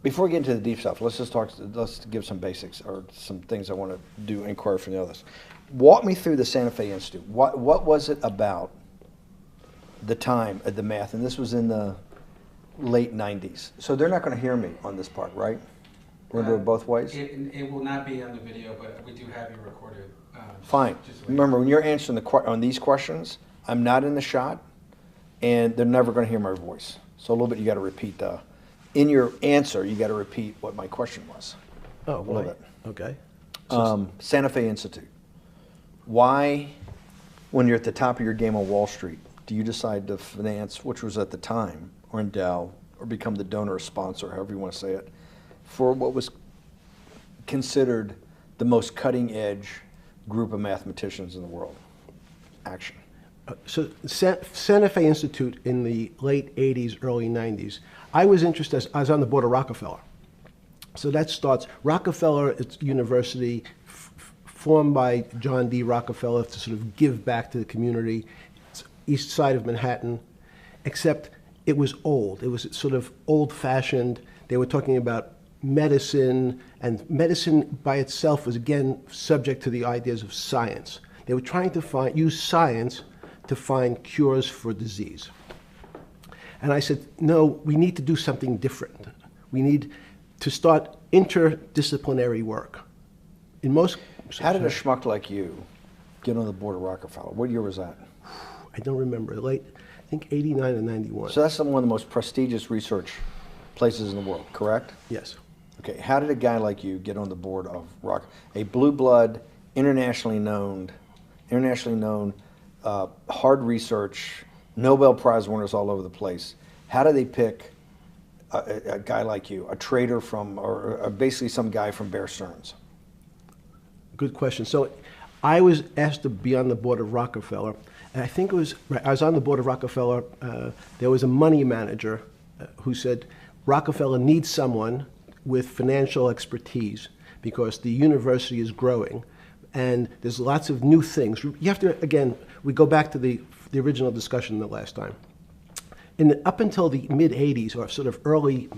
Before we get into the deep stuff, let's give some basics or some things I want to do inquire from the others. Walk me through the Santa Fe Institute. What was it about the time of the math? And this was in the late 90s. So they're not going to hear me on this part, right? We're going to do it both ways? It will not be on the video, but we do have you recorded. Fine. Remember, when you're answering on these questions, I'm not in the shot, and they're never going to hear my voice. So a little bit you got to repeat in your answer, you got to repeat what my question was. Oh, a little bit. Okay. Santa Fe Institute. Why, when you're at the top of your game on Wall Street, do you decide to finance, which was at the time, or endow, or become the donor or sponsor, however you want to say it, for what was considered the most cutting edge group of mathematicians in the world? Action. So Santa Fe Institute in the late 80s, early 90s, I was interested, I was on the board of Rockefeller. So that starts, Rockefeller, it's university formed by John D. Rockefeller to sort of give back to the community. It's east side of Manhattan, except it was old. It was sort of old-fashioned. They were talking about medicine, and medicine by itself was, again, subject to the ideas of science. They were trying to use science to find cures for disease. And I said, no, we need to do something different. We need to start interdisciplinary work. In most... How did a schmuck like you get on the board of Rockefeller? What year was that? I don't remember. Late, I think 89 or 91. So that's one of the most prestigious research places in the world, correct? Yes. Okay, how did a guy like you get on the board of a blue blood, internationally known, hard research, Nobel Prize winners all over the place? How do they pick a guy like you, a trader from, or basically some guy from Bear Stearns? Good question. So I was asked to be on the board of Rockefeller. And I think it was, I was on the board of Rockefeller. There was a money manager who said, Rockefeller needs someone with financial expertise because the university is growing and there's lots of new things. You have to, again, we go back to the original discussion the last time. Up until the mid-'80s or sort of early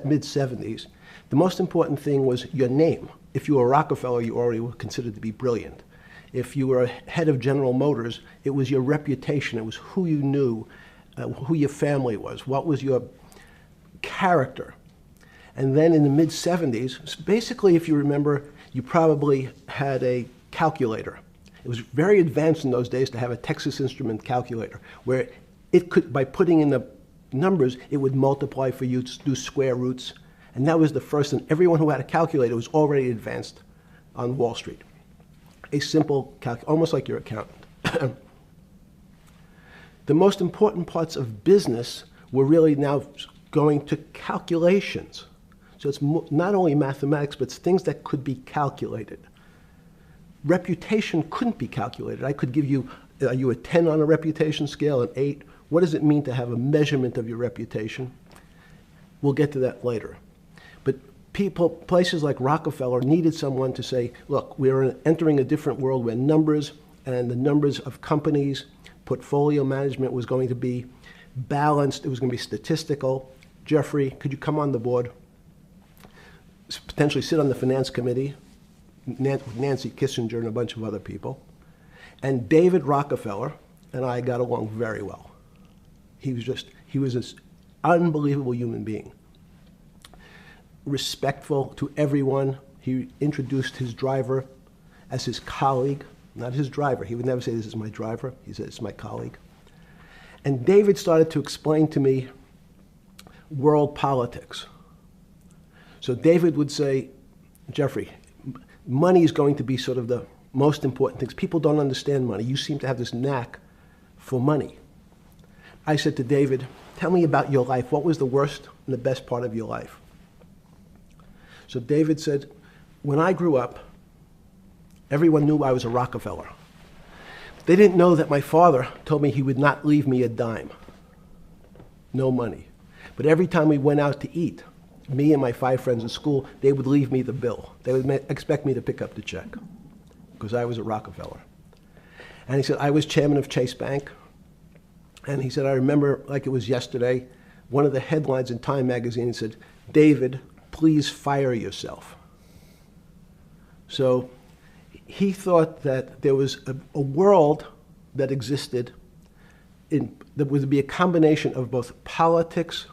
mid-'70s, the most important thing was your name. If you were Rockefeller, you already were considered to be brilliant. If you were head of General Motors, it was your reputation. It was who you knew, who your family was, what was your character. And then in the mid-'70s, basically, if you remember, you probably had a calculator. It was very advanced in those days to have a Texas Instrument calculator, where it could, by putting in the numbers, it would multiply for you to do square roots. And that was the first, and everyone who had a calculator was already advanced on Wall Street. A simple almost like your accountant. The most important parts of business were really now going to calculations. So it's not only mathematics, but it's things that could be calculated. Reputation couldn't be calculated. I could give you, are you a 10 on a reputation scale, an 8? What does it mean to have a measurement of your reputation? We'll get to that later. But places like Rockefeller needed someone to say, look, we're entering a different world where numbers and the numbers of companies, portfolio management was going to be balanced. It was going to be statistical. Jeffrey, could you come on the board? Potentially sit on the finance committee, Nancy Kissinger and a bunch of other people. And David Rockefeller and I got along very well. He was this unbelievable human being. Respectful to everyone. He introduced his driver as his colleague, not his driver. He would never say, this is my driver. He said, it's my colleague. And David started to explain to me world politics. So David would say, Jeffrey, money is going to be sort of the most important things. People don't understand money. You seem to have this knack for money. I said to David, tell me about your life. What was the worst and the best part of your life? So David said, when I grew up, everyone knew I was a Rockefeller. They didn't know that my father told me he would not leave me a dime. No money. But every time we went out to eat, me and my 5 friends in school, they would leave me the bill. They would expect me to pick up the check because I was a Rockefeller. And he said, I was chairman of Chase Bank. And he said, I remember like it was yesterday, one of the headlines in Time magazine said, David, please fire yourself. So he thought that there was a world that existed that would be a combination of both politics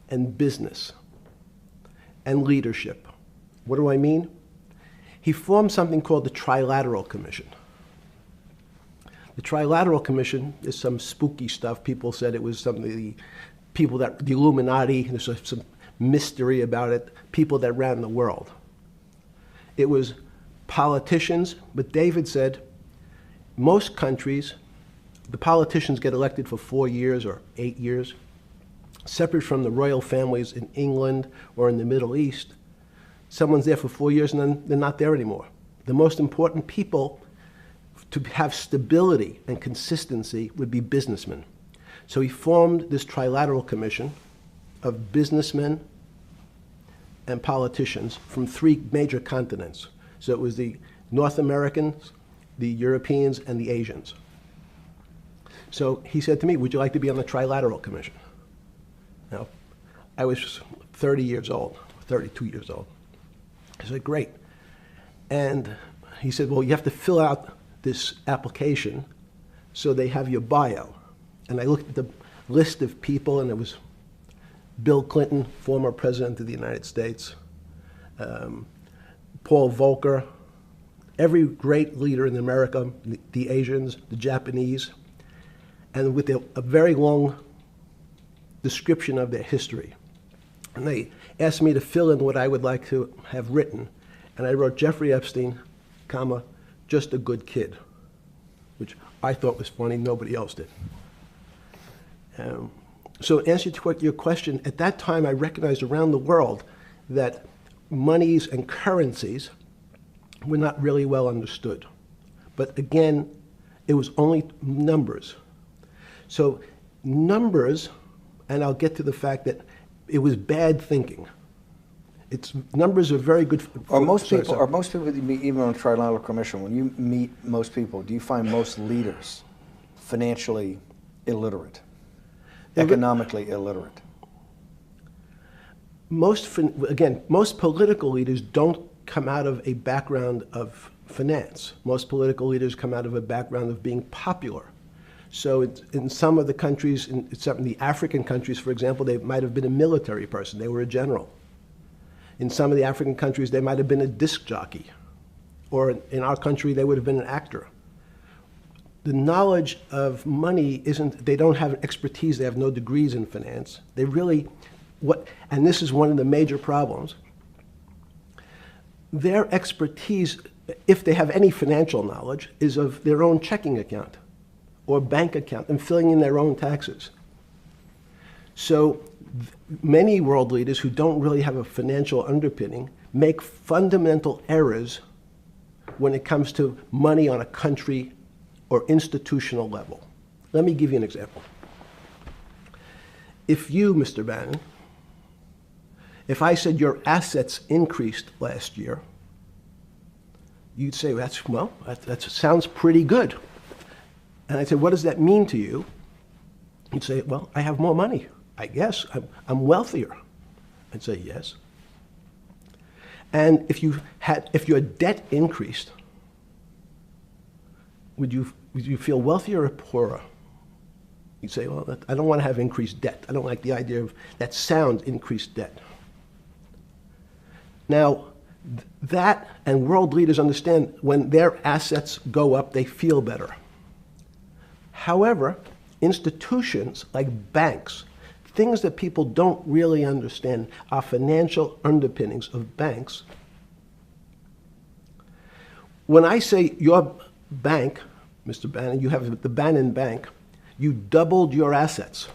and business and leadership. What do I mean? He formed something called the Trilateral Commission. The Trilateral Commission is some spooky stuff. People said it was something, the Illuminati, there's some mystery about it, people that ran the world. It was politicians, but David said most countries, the politicians get elected for 4 years or 8 years, separate from the royal families in England or in the Middle East. Someone's there for 4 years and then they're not there anymore. The most important people to have stability and consistency would be businessmen. So he formed this Trilateral Commission of businessmen and politicians from 3 major continents. So it was the North Americans, the Europeans, and the Asians. So he said to me, would you like to be on the Trilateral Commission? Now, I was 30 years old, 32 years old. I said, great. And he said, well, you have to fill out this application so they have your bio. And I looked at the list of people, and it was Bill Clinton, former president of the United States, Paul Volcker, every great leader in America, the Asians, the Japanese, and with a very long description of their history. And they asked me to fill in what I would like to have written. And I wrote Jeffrey Epstein, comma, just a good kid, which I thought was funny, nobody else did. So in answer to your question, at that time I recognized around the world that monies and currencies were not really well understood. But again, it was only numbers. So numbers, and I'll get to the fact that it was bad thinking. Numbers are very good. Are most people that you meet, even on the Trilateral Commission, when you meet most people, do you find most leaders financially illiterate, economically illiterate? Most political leaders don't come out of a background of finance. Most political leaders come out of a background of being popular. So in some of the countries, in some of the African countries, for example, they might have been a military person. They were a general. In some of the African countries, they might have been a disc jockey. Or in our country, they would have been an actor. The knowledge of money they don't have expertise, they have no degrees in finance. They really, and this is one of the major problems, their expertise, if they have any financial knowledge, is of their own checking account or bank account and filling in their own taxes. So many world leaders who don't really have a financial underpinning make fundamental errors when it comes to money on a country or institutional level. Let me give you an example. If you, Mr. Bannon, if I said your assets increased last year, you'd say, that sounds pretty good. And I'd say, what does that mean to you? You'd say, well, I have more money. I guess I'm wealthier. I'd say yes. And if your debt increased, would you feel wealthier or poorer? You'd say, well, I don't want to have increased debt. I don't like the idea of that sound, increased debt. Now, that and world leaders understand when their assets go up, they feel better. However, institutions like banks, things that people don't really understand are financial underpinnings of banks. When I say your bank, Mr. Bannon, you have the Bannon Bank, you doubled your assets.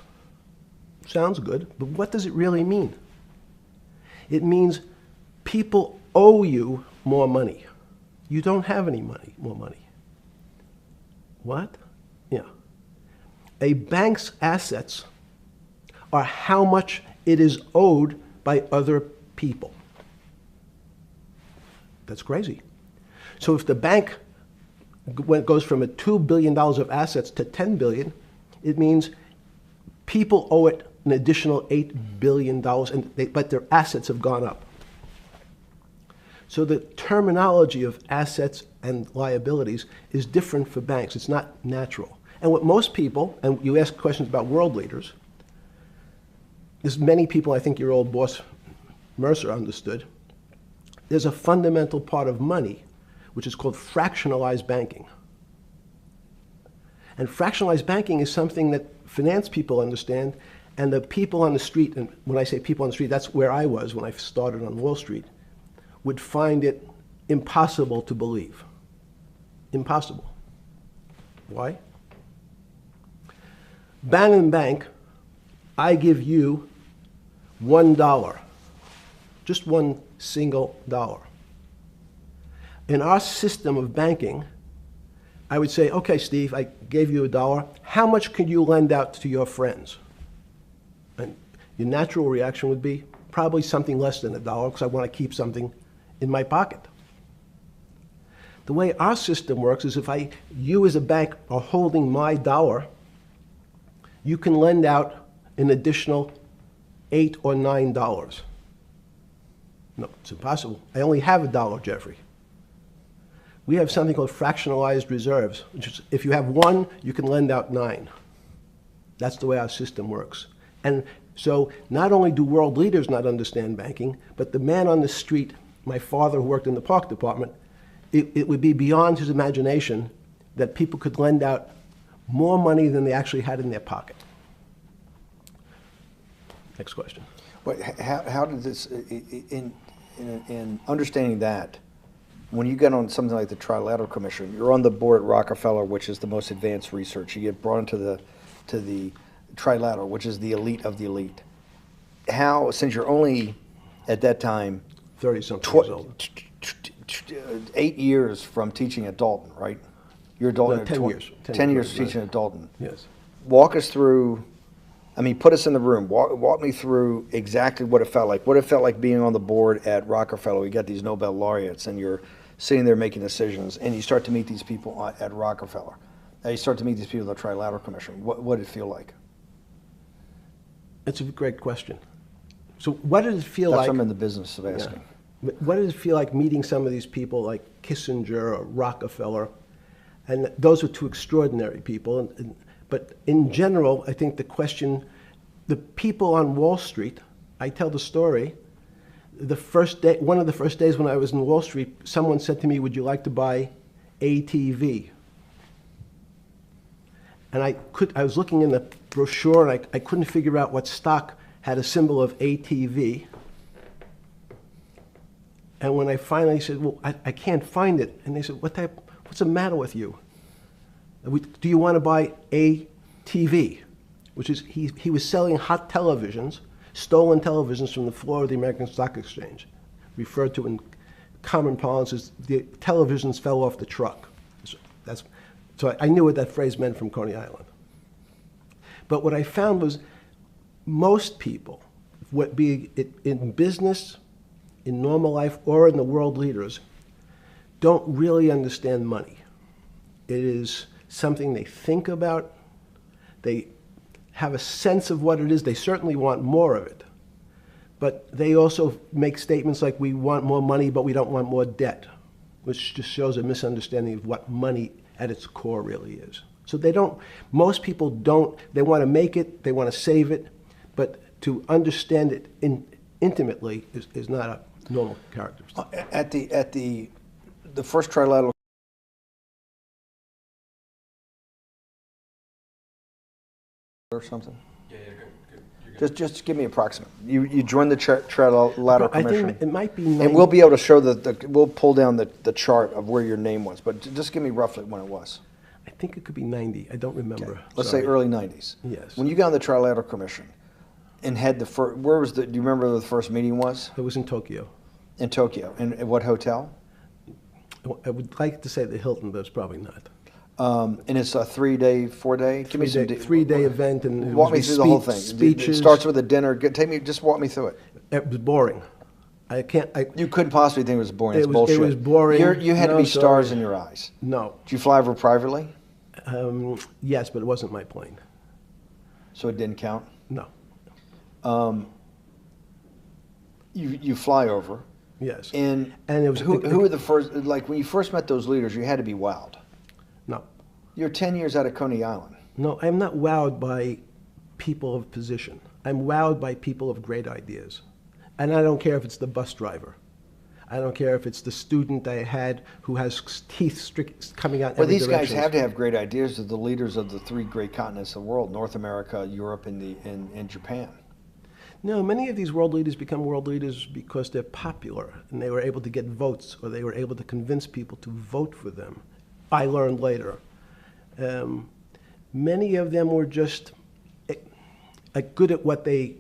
Sounds good, but what does it really mean? It means people owe you more money. You don't have any more money. What? Yeah. A bank's assets are how much it is owed by other people. That's crazy. So if the bank goes from a $2 billion of assets to $10 billion, it means people owe it an additional $8 billion, but their assets have gone up. So the terminology of assets and liabilities is different for banks. It's not natural. And what most people, and you ask questions about world leaders, there's many people, I think your old boss Mercer understood, there's a fundamental part of money which is called fractionalized banking. And fractionalized banking is something that finance people understand, and the people on the street, and when I say people on the street, that's where I was when I started on Wall Street, would find it impossible to believe. Impossible. Why? Bannon Bank, I give you $1, just one single dollar. In our system of banking, I would say, okay, Steve, I gave you $1. How much could you lend out to your friends? And your natural reaction would be probably something less than $1 because I want to keep something in my pocket. The way our system works is if you as a bank are holding my dollar, you can lend out an additional $8 or $9. No, it's impossible. I only have $1, Jeffrey. We have something called fractionalized reserves, which is if you have 1, you can lend out 9. That's the way our system works. And so not only do world leaders not understand banking, but the man on the street, my father who worked in the park department, it would be beyond his imagination that people could lend out more money than they actually had in their pocket. Next question. But how did this, in understanding that, when you get on something like the Trilateral Commission, you're on the board at Rockefeller, which is the most advanced research. You get brought into the Trilateral, which is the elite of the elite. How, since you're only at that time 30-something years old. 8 years from teaching at Dalton, right? You're a Dalton. No, 10 years. 10 years right. teaching at Dalton. Yes. Walk us through. I mean, put us in the room. Walk me through exactly what it felt like. What it felt like being on the board at Rockefeller. You got these Nobel laureates, and you're sitting there making decisions, and you start to meet these people at Rockefeller. Now you start to meet these people at the Trilateral Commission. What did it feel like? It's a great question. So what did it feel That's like? what I'm in the business of asking. Yeah. What did it feel like meeting some of these people like Kissinger or Rockefeller? And those were two extraordinary people. But in general, I think the question, the people on Wall Street, I tell the story, the first day, one of the first days when I was in Wall Street, someone said to me, would you like to buy ATV? And I was looking in the brochure and I couldn't figure out what stock had a symbol of ATV. And when I finally said, well, I can't find it. And they said, what's the matter with you? Do you want to buy ATV? Which is, he was selling hot televisions, stolen televisions from the floor of the American Stock Exchange, referred to in common parlance as the televisions fell off the truck. So I knew what that phrase meant from Coney Island. But what I found was most people, be it in business, in normal life, or in the world leaders, don't really understand money. It is something they think about. They have a sense of what it is. They certainly want more of it. But they also make statements like, we want more money, but we don't want more debt, which just shows a misunderstanding of what money at its core really is. So most people don't, they want to make it, they want to save it, but to understand it intimately is not a normal characteristic. At the first Trilateral or something? Yeah, good. You're good. Just give me approximate. You joined the Trilateral I Commission. think it might be And we'll be able to show we'll pull down the chart of where your name was, but just give me roughly when it was. I think it could be 90. I don't remember. Okay. Let's say early 90s. Yes. When you got on the Trilateral Commission and had the first, do you remember where the first meeting was? It was in Tokyo. In Tokyo. And at what hotel? I would like to say the Hilton, but it's probably not. And it's a 3-day, 4-day? Give me some three-day event, and it walk me was through the whole thing. Speeches. It starts with a dinner. Just walk me through it. It was boring. You couldn't possibly think it was boring. It's bullshit. It was boring. You had to be stars in your eyes. No. Did you fly over privately? Yes, but it wasn't my plane. So it didn't count? No. You fly over. Yes. And it was who were the first, like when you first met those leaders, you had to be wowed. No. You're 10 years out of Coney Island. No, I'm not wowed by people of position. I'm wowed by people of great ideas. And I don't care if it's the bus driver. I don't care if it's the student I had who has teeth coming out in Well, every these guys direction. have to have great ideas. They're the leaders of the three great continents of the world: North America, Europe, and Japan. No, many of these world leaders become world leaders because they're popular and they were able to get votes or they were able to convince people to vote for them. I learned later. Many of them were just good at what they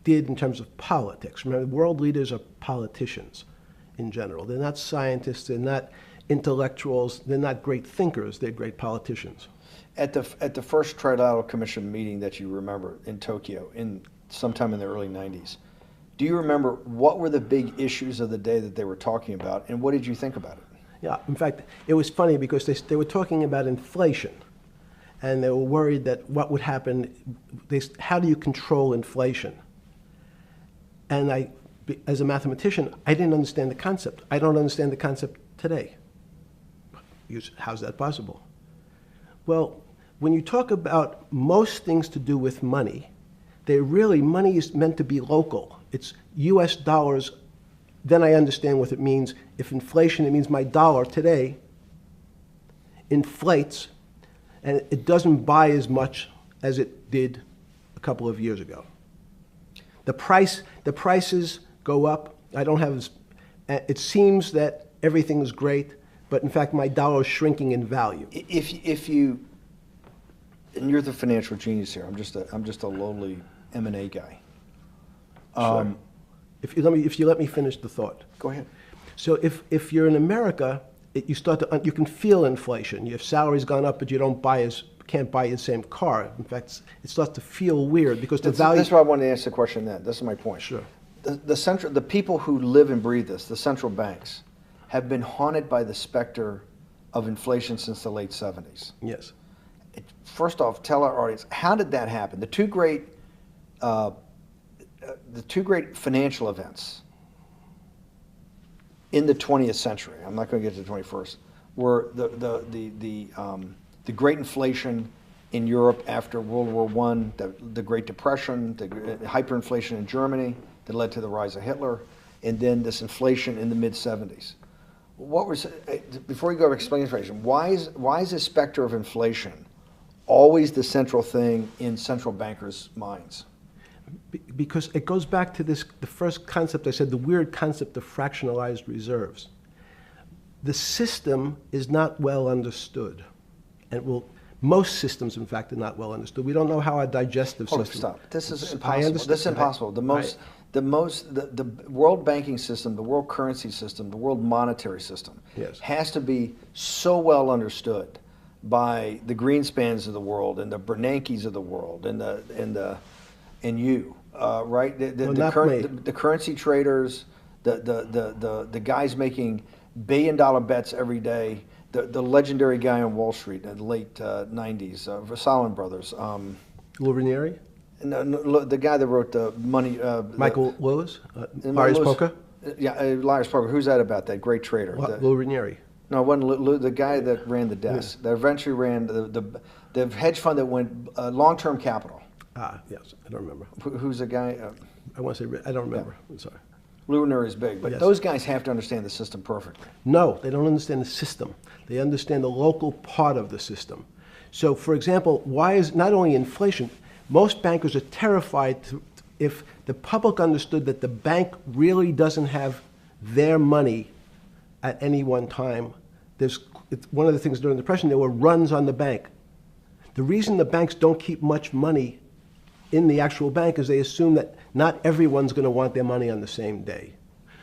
did in terms of politics. Remember, world leaders are politicians in general. They're not scientists, they're not intellectuals, they're not great thinkers, they're great politicians. At the first Trilateral Commission meeting that you remember in Tokyo, sometime in the early 90s, do you remember what were the big issues of the day that they were talking about, and what did you think about it? Yeah, in fact, it was funny because they were talking about inflation, and they were worried that what would happen, how do you control inflation? And as a mathematician, I didn't understand the concept. I don't understand the concept today. How's that possible? Well, when you talk about most things to do with money, money is meant to be local. It's US dollars. Then I understand what it means. If inflation, it means my dollar today inflates, and it doesn't buy as much as it did a couple of years ago. The prices go up. It seems that everything is great, but in fact my dollar is shrinking in value. If you, and you're the financial genius here. I'm just a lowly M&A guy. Sure. If you let me finish the thought. Go ahead. So if you're in America, you can feel inflation. Your salary's gone up, but you can't buy the same car. In fact, it starts to feel weird because the value. That's why I wanted to ask the question then. This is my point. Sure. The people who live and breathe this, the central banks, have been haunted by the specter of inflation since the late 70s. Yes. First off, tell our audience, how did that happen? The two great financial events in the 20th century, I'm not going to get to the 21st, were the great inflation in Europe after World War I, the Great Depression, the hyperinflation in Germany that led to the rise of Hitler, and then this inflation in the mid-70s. Before you go to explain inflation, why is this specter of inflation always the central thing in central bankers' minds? Because it goes back to the first concept I said, the weird concept of fractionalized reserves. The system is not well understood. And most systems, in fact, are not well understood. We don't know how our digestive system. Stop. This is impossible. This is impossible. The world banking system, the world currency system, the world monetary system has to be so well understood by the Greenspans of the world and the Bernankes of the world and you, right? The currency traders, the guys making billion-dollar bets every day. The legendary guy on Wall Street in the late 90s, Salomon Brothers. Lou Ranieri? No, the guy that wrote the money. Michael Lewis? Marius Poker? Yeah, Marius Poker. Who's that about, that great trader? Lou Ranieri. No, it wasn't Lou, the guy that ran the desk, that eventually ran the hedge fund that went long-term capital. Yes, I don't remember. Who's the guy? I want to say, I don't remember. I'm sorry. Lou Ranieri is big, but those guys have to understand the system perfectly. No, they don't understand the system. They understand the local part of the system. So, for example, why is not only inflation, most bankers are terrified if the public understood that the bank really doesn't have their money at any one time. One of the things during the Depression, there were runs on the bank. The reason the banks don't keep much money in the actual bank is they assume that not everyone's going to want their money on the same day.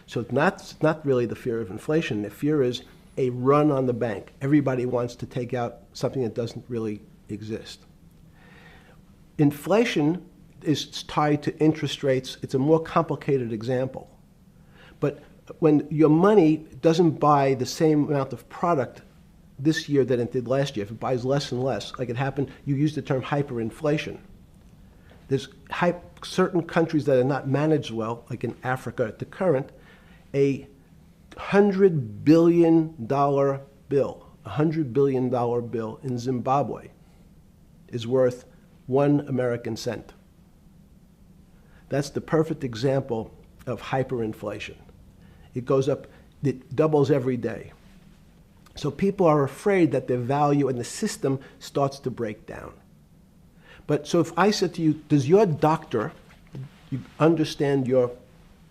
So it's not really the fear of inflation. The fear is a run on the bank. Everybody wants to take out something that doesn't really exist. Inflation is tied to interest rates. It's a more complicated example. But when your money doesn't buy the same amount of product this year than it did last year, if it buys less and less, like it happened, you used the term hyperinflation. There's certain countries that are not managed well, like in Africa at the current, a $100 billion bill, $100 billion bill in Zimbabwe is worth 1 American cent. That's the perfect example of hyperinflation. It goes up, it doubles every day. So people are afraid that their value and the system starts to break down. But so if I said to you, does your doctor understand your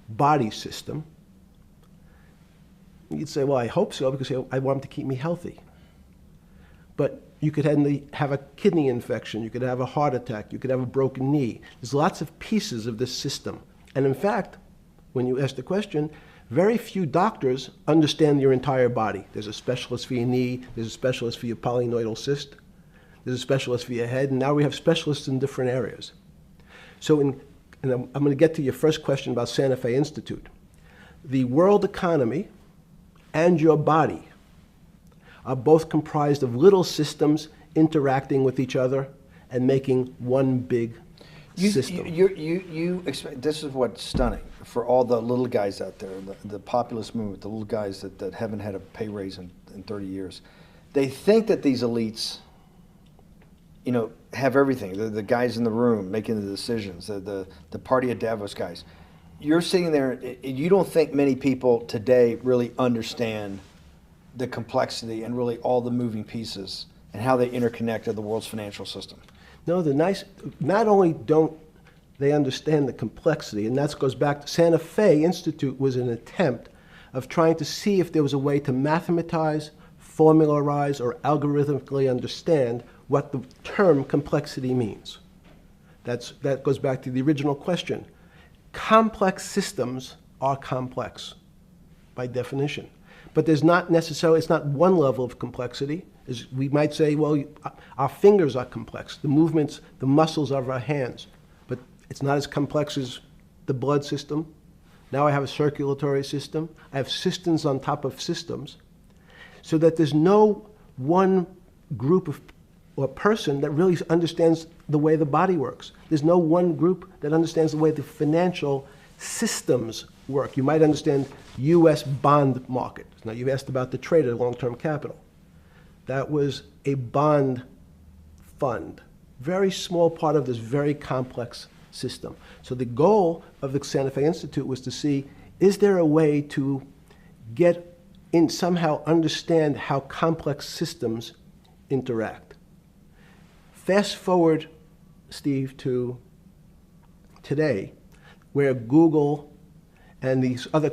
body system? You'd say, well, I hope so, because I want him to keep me healthy. But you could have a kidney infection, you could have a heart attack, you could have a broken knee. There's lots of pieces of this system. And in fact, when you ask the question, very few doctors understand your entire body. There's a specialist for your knee, there's a specialist for your polynoidal cyst, there's a specialist for your head, and now we have specialists in different areas. So and I'm going to get to your first question about Santa Fe Institute. The world economy and your body are both comprised of little systems interacting with each other and making one big system. This is what's stunning for all the little guys out there, the populist movement, the little guys that haven't had a pay raise in 30 years. They think that these elites, have everything. The guys in the room making the decisions, the party at Davos guys. You're sitting there, you don't think many people today really understand the complexity and really all the moving pieces and how they interconnect to the world's financial system. No, not only don't they understand the complexity, and that goes back to Santa Fe Institute was an attempt of trying to see if there was a way to mathematize, formularize, or algorithmically understand what the term complexity means. That goes back to the original question. Complex systems are complex by definition. But there's not necessarily, it's not one level of complexity. We might say, well, our fingers are complex, the movements, the muscles of our hands, but it's not as complex as the blood system. Now I have a circulatory system. I have systems on top of systems, so that there's no one group of or person that really understands the way the body works. There's no one group that understands the way the financial systems work. You might understand U.S. bond market. Now, you've asked about the trade of long-term capital. That was a bond fund, very small part of this very complex system. So the goal of the Santa Fe Institute was to see, is there a way to get in, somehow understand how complex systems interact? Fast forward, Steve, to today, where Google and these other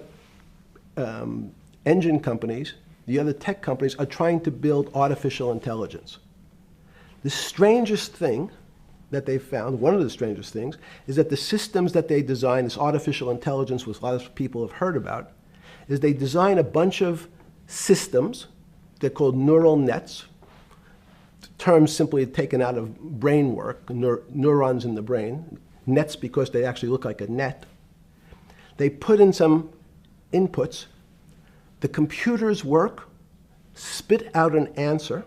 engine companies, the other tech companies, are trying to build artificial intelligence. The strangest thing that they've found, one of the strangest things, is that the systems that they design, this artificial intelligence, which a lot of people have heard about, is they design a bunch of systems. They're called neural nets. Terms simply taken out of brain work, neurons in the brain. Nets because they actually look like a net. They put in some inputs. The computers work, spit out an answer.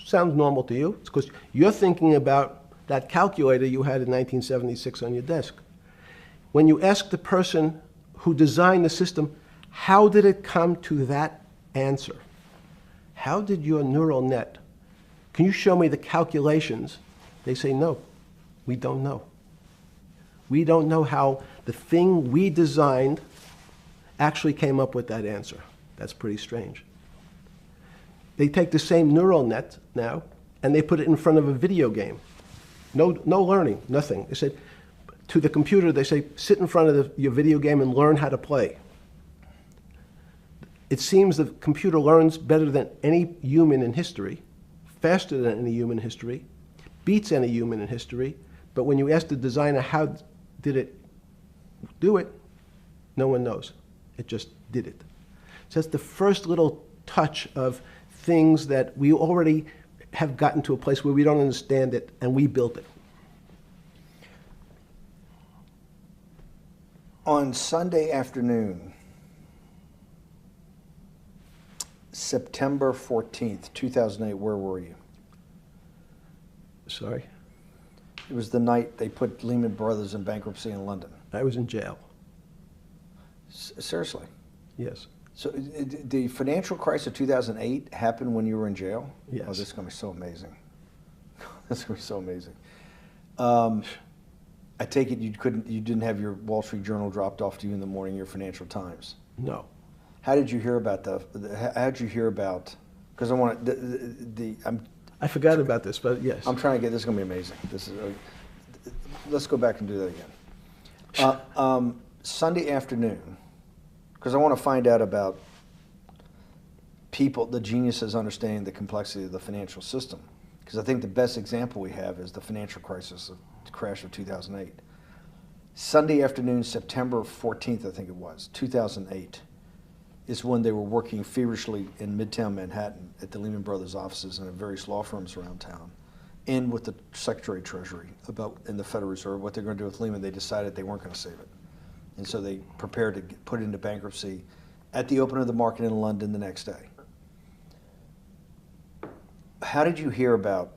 Sounds normal to you. It's because you're thinking about that calculator you had in 1976 on your desk. When you ask the person who designed the system, how did it come to that answer? How did your neural net, can you show me the calculations? They say, no, we don't know. We don't know how the thing we designed actually came up with that answer. That's pretty strange. They take the same neural net now and they put it in front of a video game. No learning, nothing. They said to the computer, they say, sit in front of your video game and learn how to play. It seems the computer learns better than any human in history, faster than any human in history, beats any human in history, but when you ask the designer how did it do it, no one knows. It just did it. So that's the first little touch of things that we already have gotten to a place where we don't understand it, and we built it. On Sunday afternoon, September 14th, 2008, where were you? Sorry? It was the night they put Lehman Brothers in bankruptcy in London. I was in jail. Seriously? Yes. So the financial crisis of 2008 happened when you were in jail? Yes. Oh, this is going to be so amazing. This is going to be so amazing. I take it you didn't have your Wall Street Journal dropped off to you in the morning, your Financial Times. No. How did you hear about how did you hear about, because I want I forgot about this, but yes. I'm trying to get, this is going to be amazing. Let's go back and do that again. Sunday afternoon, because I want to find out about people, the geniuses understanding the complexity of the financial system. Because I think the best example we have is the financial crisis, the crash of 2008. Sunday afternoon, September 14th, I think it was, 2008, is when they were working feverishly in Midtown Manhattan at the Lehman Brothers offices and at various law firms around town, and with the Secretary of Treasury in the Federal Reserve, what they're going to do with Lehman. They decided they weren't going to save it. And so they prepared to put it into bankruptcy at the open of the market in London the next day. How did you hear about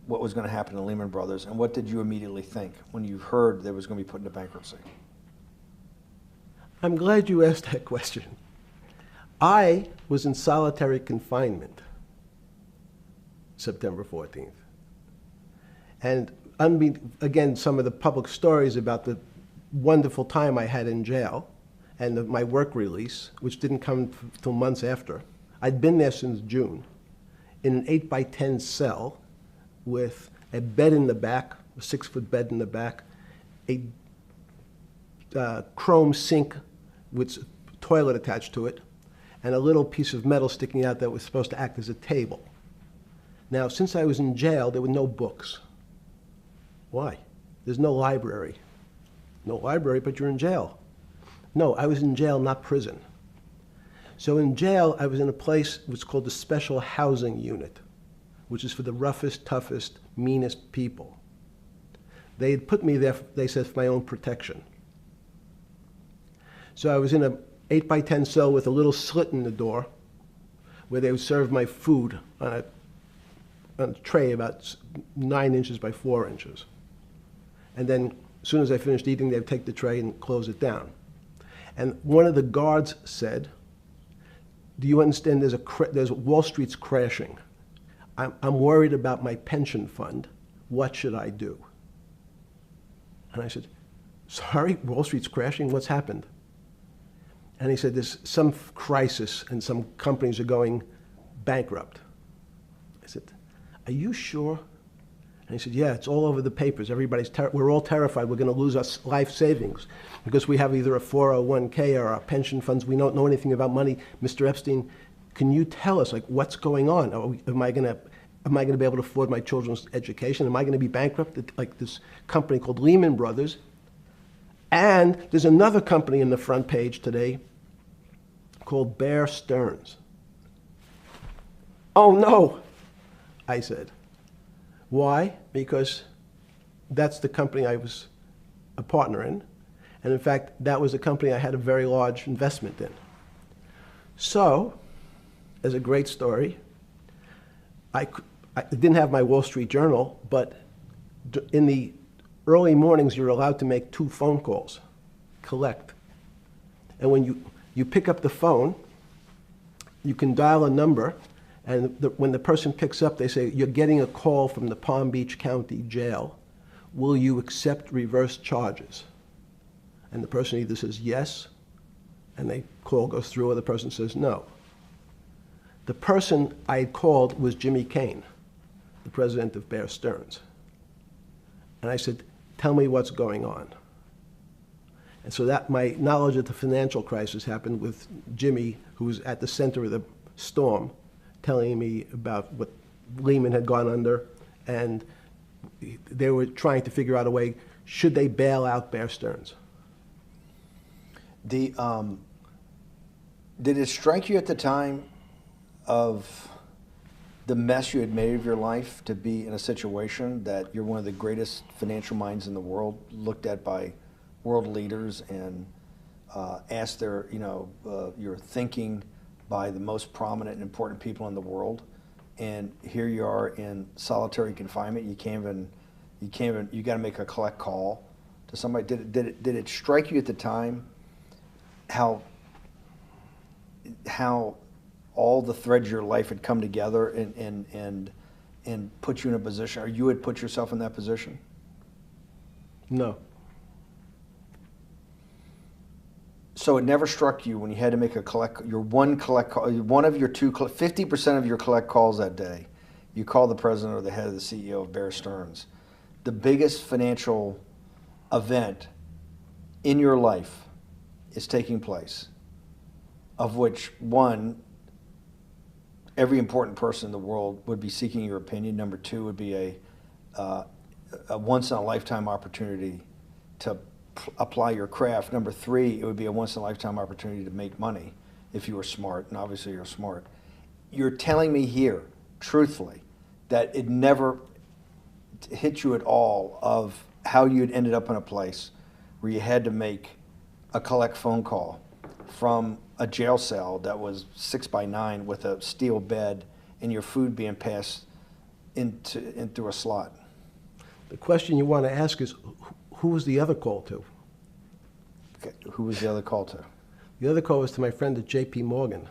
what was going to happen to Lehman Brothers, and what did you immediately think when you heard that it was going to be put into bankruptcy? I'm glad you asked that question. I was in solitary confinement September 14th. And again, some of the public stories about the wonderful time I had in jail and my work release, which didn't come till months after. I'd been there since June in an 8x10 cell with a bed in the back, a 6-foot bed in the back, a chrome sink with a toilet attached to it, and a little piece of metal sticking out that was supposed to act as a table. Now, since I was in jail, there were no books. Why? There's no library. No library, but you're in jail. No, I was in jail, not prison. So in jail, I was in a place which was called the Special Housing Unit, which is for the roughest, toughest, meanest people. They had put me there, they said, for my own protection. So I was in a 8x10 cell with a little slit in the door where they would serve my food on a tray about 9 inches by 4 inches. And then as soon as I finished eating, they'd take the tray and close it down. And one of the guards said, do you understand there's Wall Street's crashing. I'm worried about my pension fund. What should I do? And I said, sorry, Wall Street's crashing? What's happened? And he said, there's some crisis and some companies are going bankrupt. I said, are you sure? And he said, yeah, it's all over the papers. We're all terrified we're going to lose our life savings because we have either a 401k or our pension funds. We don't know anything about money. Mr. Epstein, can you tell us, like, what's going on? Am I going to be able to afford my children's education? Am I going to be bankrupt like this company called Lehman Brothers? And there's another company in the front page today called Bear Stearns. Oh, no, I said. Why? Because that's the company I was a partner in. And in fact, that was a company I had a very large investment in. So, as a great story, I didn't have my Wall Street Journal, but in the early mornings, you're allowed to make 2 phone calls, collect. And when you pick up the phone, you can dial a number, and when the person picks up, they say, you're getting a call from the Palm Beach County Jail. Will you accept reverse charges? And the person either says yes, and the call goes through, or the person says no. The person I had called was Jimmy Kane, the president of Bear Stearns. And I said, tell me what's going on. And so that my knowledge of the financial crisis happened with Jimmy, who was at the center of the storm, telling me about what Lehman had gone under, and they were trying to figure out a way, should they bail out Bear Stearns? Did it strike you at the time of the mess you had made of your life to be in a situation that you're one of the greatest financial minds in the world, looked at by world leaders and asked your thinking by the most prominent and important people in the world, and here you are in solitary confinement. You got to make a collect call to somebody. Did it strike you at the time how how all the threads of your life had come together and put you in a position, or you had put yourself in that position? No. So it never struck you when you had to make one of your 50% of your collect calls that day, you call the president or the head of the CEO of Bear Stearns. The biggest financial event in your life is taking place, of which one, every important person in the world would be seeking your opinion. Number two would be a once-in-a-lifetime opportunity to apply your craft. Number three, it would be a once-in-a-lifetime opportunity to make money if you were smart, and obviously you're smart. You're telling me here, truthfully, that it never hit you at all of how you'd ended up in a place where you had to make a collect phone call from a jail cell that was 6x9 with a steel bed and your food being passed in through a slot. The question you want to ask is, who was the other call to? Okay. Who was the other call to? The other call was to my friend at J.P. Morgan,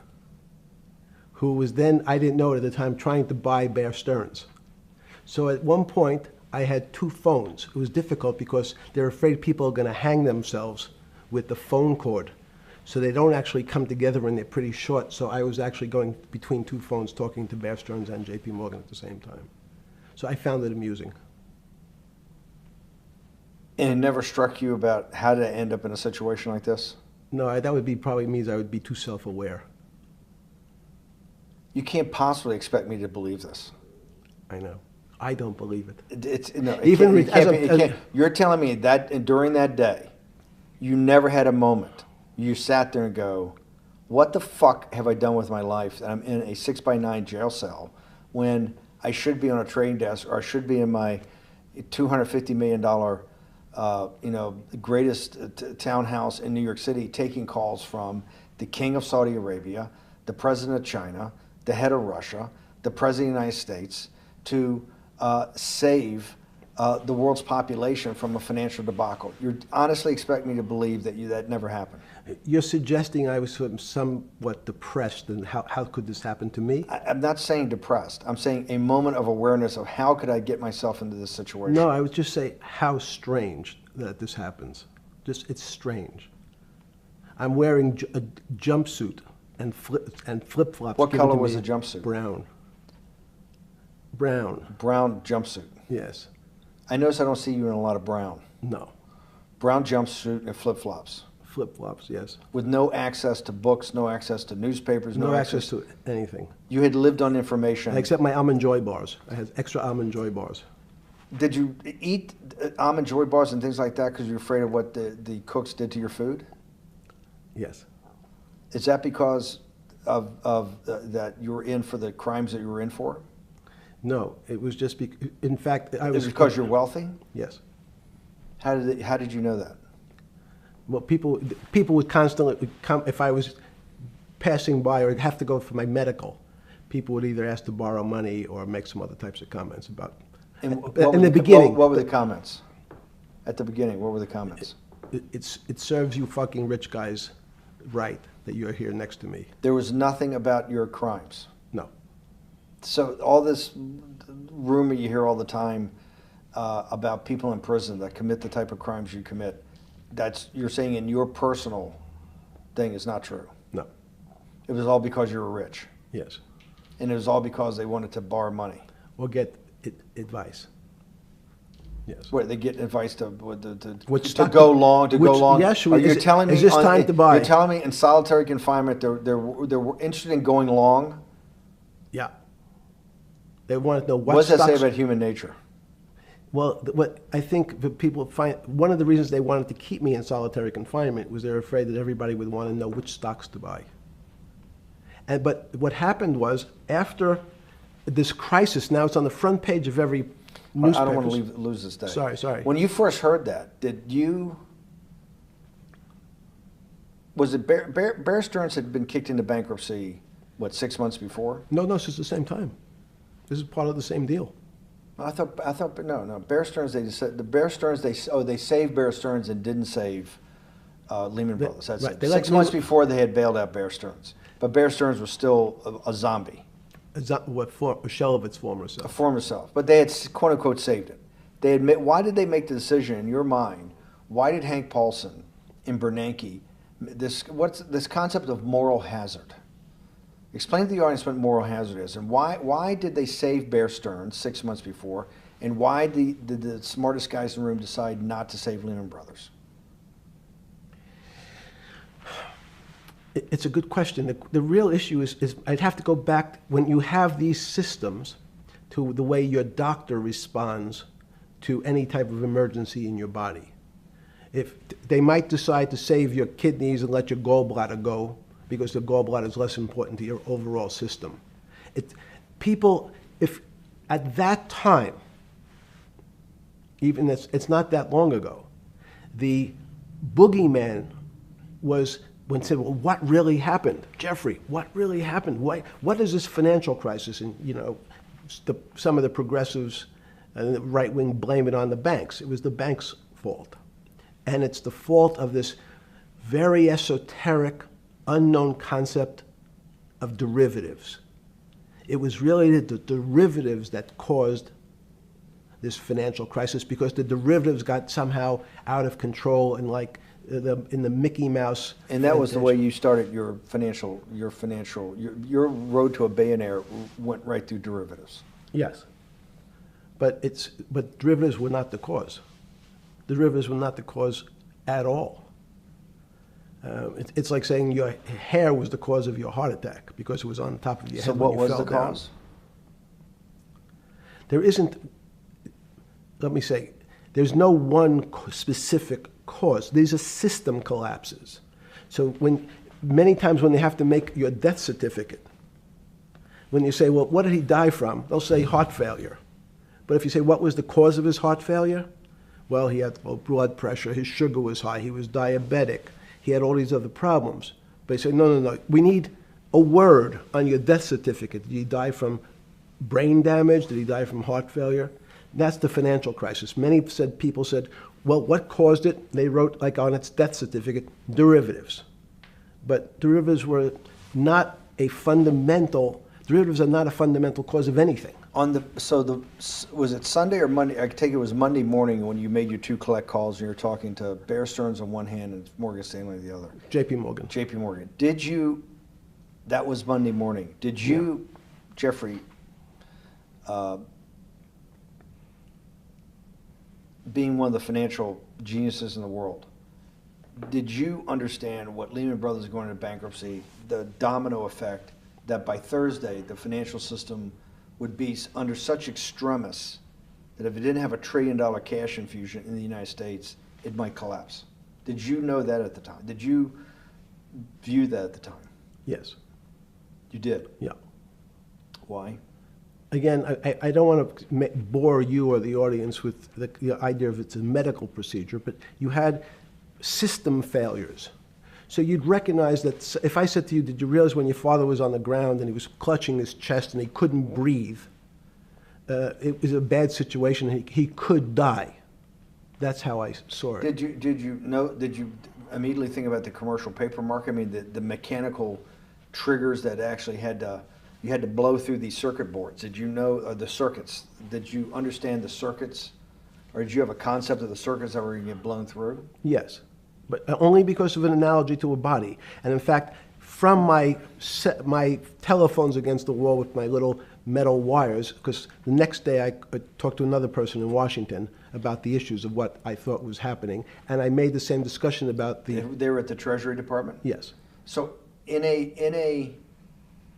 who was then, I didn't know it at the time, trying to buy Bear Stearns. So at one point, I had two phones. It was difficult because they're afraid people are going to hang themselves with the phone cord. So they don't actually come together and they're pretty short. So I was actually going between two phones talking to Bear Stearns and J.P. Morgan at the same time. So I found it amusing. And it never struck you about how to end up in a situation like this? No, that would be probably means I would be too self-aware. You can't possibly expect me to believe this. I know. I don't believe it. It's no, it Even can't, it can't be, it as can't. You're telling me that during that day, you never had a moment. You sat there and go, "What the fuck have I done with my life that I'm in a 6x9 jail cell when I should be on a trading desk or I should be in my $250 million, greatest townhouse in New York City, taking calls from the King of Saudi Arabia, the President of China, the head of Russia, the President of the United States, to save the world's population from a financial debacle." You honestly expect me to believe that that never happened? You're suggesting I was somewhat depressed, and how could this happen to me? I'm not saying depressed. I'm saying a moment of awareness of how could I get myself into this situation. No, I would just say how strange that this happens. It's strange. I'm wearing a jumpsuit and flip-flops. What given color to was me. the jumpsuit? Brown. Brown. Brown jumpsuit. Yes. I notice I don't see you in a lot of brown. No. Brown jumpsuit and flip-flops. Flip-flops, yes. With no access to books, no access to newspapers, No access to anything. You had lived on information. Except my Almond Joy bars. I had extra Almond Joy bars. Did you eat Almond Joy bars and things like that because you're afraid of what the cooks did to your food? Yes. Is that because of that you were in for the crimes that you were in for? No, it was just in fact, I It was... was because you're wealthy? Yes. How did you know that? Well, people would constantly come, if I was passing by or have to go for my medical, people would either ask to borrow money or make some other types of comments about... In the beginning... What were the comments? At the beginning, what were the comments? It serves you fucking rich guys right that you're here next to me. There was nothing about your crimes? No. So all this rumor you hear all the time about people in prison that commit the type of crimes you commit, you're saying in your personal thing is not true? No. It was all because you were rich? Yes. And it was all because they wanted to borrow money? Or get advice. Yes. What, they get advice to go long? Yes, you're telling me is this time to buy? You're telling me in solitary confinement they're interested in going long? Yeah. They want to know what does that say stocks... about human nature? Well, what I think that people find, one of the reasons they wanted to keep me in solitary confinement was they were afraid that everybody would want to know which stocks to buy. But what happened was, after this crisis, now it's on the front page of every newspaper. I don't want to lose this day. Sorry. When you first heard that, was it Bear Stearns had been kicked into bankruptcy, 6 months before? No, this is the same time. This is part of the same deal. I thought, no. Bear Stearns, they saved Bear Stearns and didn't save Lehman Brothers. That's right. it. 6 months before they had bailed out Bear Stearns. But Bear Stearns was still a zombie, A shell of its former a self. former self. But they had quote unquote saved it. They admit. Why did they make the decision in your mind? Why did Hank Paulson and Bernanke what's this concept of moral hazard? Explain to the audience what moral hazard is, and why did they save Bear Stearns 6 months before, and why did the smartest guys in the room decide not to save Lehman Brothers? It's a good question. The real issue is I'd have to go back when you have these systems to the way your doctor responds to any type of emergency in your body. If they might decide to save your kidneys and let your gallbladder go because the gallbladder is less important to your overall system. If at that time, even it's not that long ago, the boogeyman was when said, well, what really happened? Jeffrey, what really happened? What is this financial crisis? And, some of the progressives and the right wing blame it on the banks. It was the banks' fault. And it's the fault of this very esoteric, unknown concept of derivatives. It was really the derivatives that caused this financial crisis because the derivatives got somehow out of control and in the Mickey Mouse. And that was the way you started your road to a billionaire went right through derivatives. Yes. But derivatives were not the cause. Derivatives were not the cause at all. It's like saying your hair was the cause of your heart attack because it was on top of your head. So what was the cause? There isn't, let me say, there's no one specific cause. These are system collapses. So many times when they have to make your death certificate, when you say, well, what did he die from? They'll say heart failure. But if you say, what was the cause of his heart failure? Well, he had low blood pressure, his sugar was high, he was diabetic, he had all these other problems. But they say, no, we need a word on your death certificate. Did he die from brain damage? Did he die from heart failure? That's the financial crisis. Many people said, well, what caused it? They wrote, like on its death certificate, derivatives. But derivatives are not a fundamental cause of anything. Was it Sunday or Monday? I take it was Monday morning when you made your two collect calls and you were talking to Bear Stearns on one hand and Morgan Stanley on the other. J.P. Morgan. J.P. Morgan. That was Monday morning. Did you, Jeffrey, being one of the financial geniuses in the world, did you understand what Lehman Brothers going into bankruptcy, the domino effect, that by Thursday the financial system would be under such extremis that if it didn't have $1 trillion cash infusion in the United States, it might collapse? Did you know that at the time? Did you view that at the time? Yes. You did? Yeah. Why? Again, I don't want to bore you or the audience with the idea of it's a medical procedure, but you had system failures. So you'd recognize that if I said to you, did you realize when your father was on the ground and he was clutching his chest and he couldn't breathe, it was a bad situation, he could die. That's how I saw it. Did you immediately think about the commercial paper market? I mean, the mechanical triggers that actually you had to blow through these circuit boards. Did you know the circuits? Did you understand the circuits? Or did you have a concept of the circuits that were going to get blown through? Yes, but only because of an analogy to a body. And in fact, from my telephones against the wall with my little metal wires, because the next day I talked to another person in Washington about the issues of what I thought was happening, and I made the same discussion about the... They were at the Treasury Department? Yes. So in a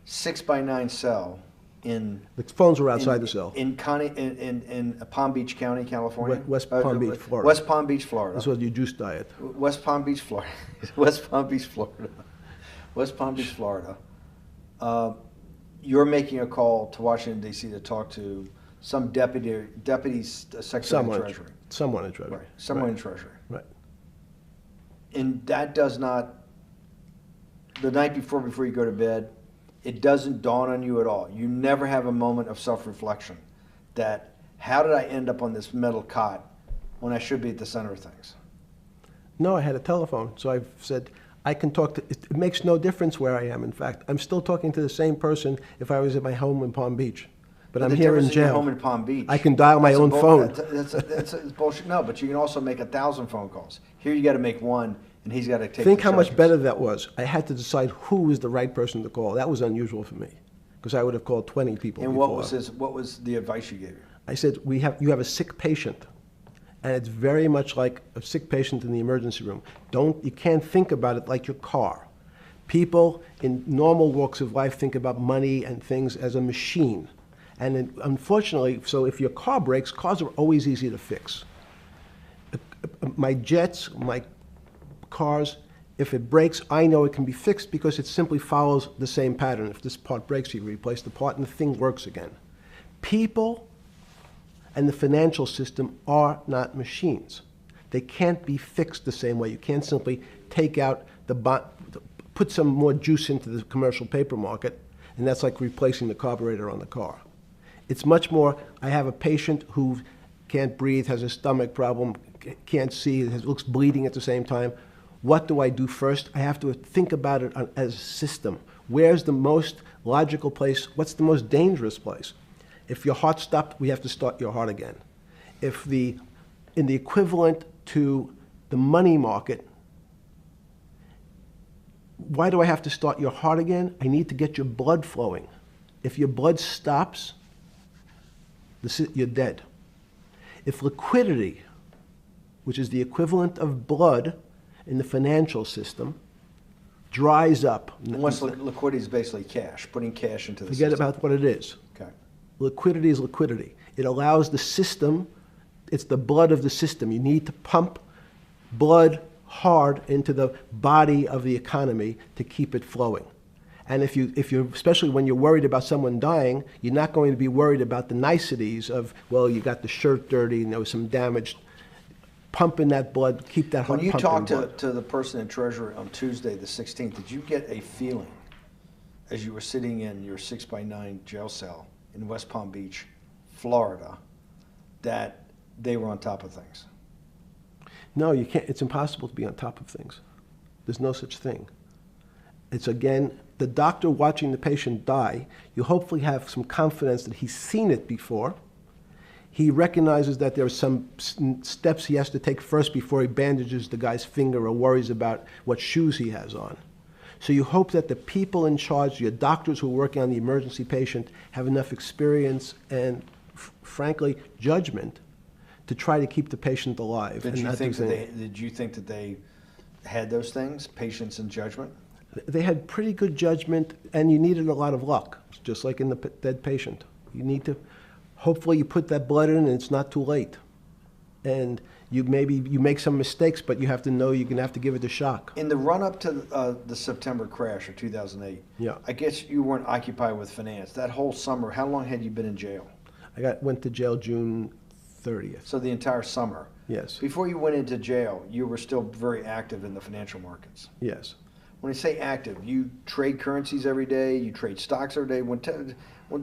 6x9 cell in... The phones were outside the cell. In Palm Beach County, California? West Palm Beach, Florida. West Palm Beach, Florida. This was your juice diet. West Palm Beach, Florida. West Palm Beach, Florida. West Palm Beach, Florida. You're making a call to Washington, D.C. to talk to some deputy secretary of Treasury. Someone in Treasury. Right. Someone in Treasury. Right. And that does not, the night before you go to bed, it doesn't dawn on you at all. You never have a moment of self-reflection that, how did I end up on this metal cot when I should be at the center of things? No, I had a telephone. So I said, I can talk to, it makes no difference where I am, in fact. I'm still talking to the same person if I was at my home in Palm Beach. But I'm the here in difference in your jail. home in Palm Beach. I can dial my that's a own phone. That's bullshit. No, but you can also make 1,000 phone calls. Here you got to make one, and he's got to take. Think the how much charges. better that was. I had to decide who was the right person to call. That was unusual for me, because I would have called 20 people And before. what was the advice you gave him? I said, you have a sick patient, and it's very much like a sick patient in the emergency room. You can't think about it like your car. People in normal walks of life think about money and things as a machine. And unfortunately, so if your car breaks, cars are always easy to fix. My jets, my cars, if it breaks, I know it can be fixed because it simply follows the same pattern. If this part breaks, you replace the part and the thing works again. People and the financial system are not machines. They can't be fixed the same way. You can't simply take out put some more juice into the commercial paper market, and that's like replacing the carburetor on the car. It's much more, I have a patient who can't breathe, has a stomach problem, can't see, looks bleeding at the same time. What do I do first? I have to think about it as a system. Where's the most logical place? What's the most dangerous place? If your heart stopped, we have to start your heart again. In the equivalent to the money market, why do I have to start your heart again? I need to get your blood flowing. If your blood stops, you're dead. If liquidity, which is the equivalent of blood in the financial system, dries up. Once liquidity is basically cash, putting cash into the Forget system. about what it is. Okay. Liquidity is liquidity. It allows the system, it's the blood of the system. You need to pump blood hard into the body of the economy to keep it flowing. And if you're, especially when you're worried about someone dying, you're not going to be worried about the niceties of, well, you got the shirt dirty and there was some damage. Pump in that blood, keep that heart When you pumping talked to the person in Treasury on Tuesday, the 16th, did you get a feeling as you were sitting in your 6x9 jail cell in West Palm Beach, Florida, that they were on top of things? No, you can't. It's impossible to be on top of things. There's no such thing. It's, again, the doctor watching the patient die. You hopefully have some confidence that he's seen it before. He recognizes that there are some steps he has to take first before he bandages the guy's finger or worries about what shoes he has on. So you hope that the people in charge, your doctors who are working on the emergency patient, have enough experience and, frankly, judgment to try to keep the patient alive. Did you think that they had those things, patience and judgment? They had pretty good judgment, and you needed a lot of luck, just like in the dead patient. You need to, hopefully you put that blood in and it's not too late. And you make some mistakes, but you have to know you're going to have to give it a shock. In the run-up to the September crash of 2008, Yeah. I guess you weren't occupied with finance. That whole summer, how long had you been in jail? Went to jail June 30th. So the entire summer. Yes. Before you went into jail, you were still very active in the financial markets. Yes. When I say active, you trade currencies every day, you trade stocks every day. When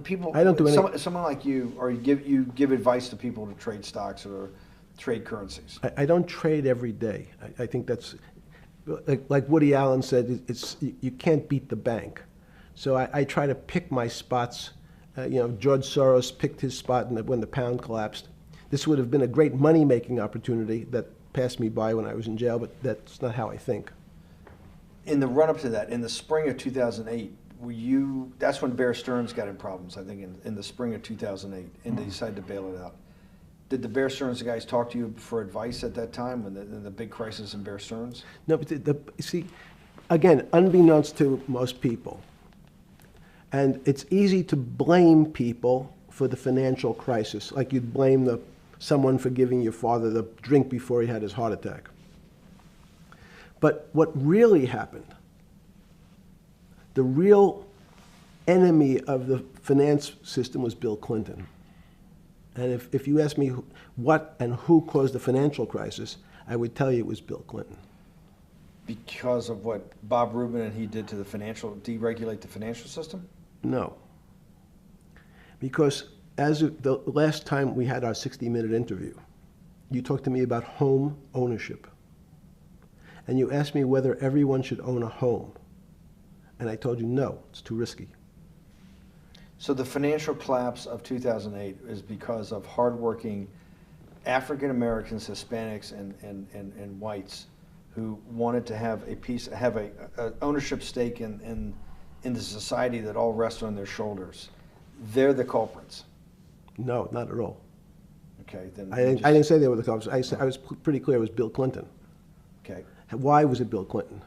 people, I don't do any. someone like you, or you give advice to people to trade stocks or trade currencies. I don't trade every day. I think that's, like Woody Allen said, you can't beat the bank. So I try to pick my spots. George Soros picked his spot when the pound collapsed. This would have been a great money-making opportunity that passed me by when I was in jail, but that's not how I think. In the run-up to that, in the spring of 2008, that's when Bear Stearns got in problems, I think, in the spring of 2008, and they decided to bail it out. Did the Bear Stearns guys talk to you for advice at that time, in the big crisis in Bear Stearns? No, but see, again, unbeknownst to most people, and it's easy to blame people for the financial crisis, like you'd blame someone for giving your father the drink before he had his heart attack. But what really happened, the real enemy of the finance system was Bill Clinton. And if you ask me what and who caused the financial crisis, I would tell you it was Bill Clinton. Because of what Bob Rubin and he did to deregulate the financial system? No. Because as of the last time we had our 60-minute interview, you talked to me about home ownership. and you asked me whether everyone should own a home. And I told you, no, it's too risky. So the financial collapse of 2008 is because of hardworking African Americans, Hispanics, and whites who wanted to have a ownership stake in the society that all rests on their shoulders. They're the culprits. No, not at all. Okay, then I didn't say they were the culprits. I was pretty clear it was Bill Clinton. Okay. Why was it Bill Clinton?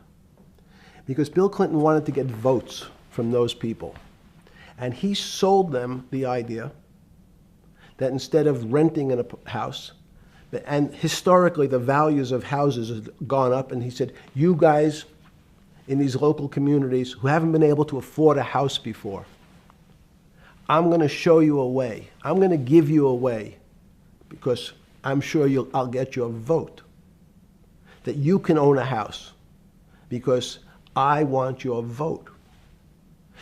Because Bill Clinton wanted to get votes from those people. And he sold them the idea that instead of renting in a house, and historically the values of houses have gone up, and he said, you guys in these local communities who haven't been able to afford a house before, I'm going to show you a way. I'm going to give you a way because I'm sure I'll get your vote that you can own a house because I want your vote.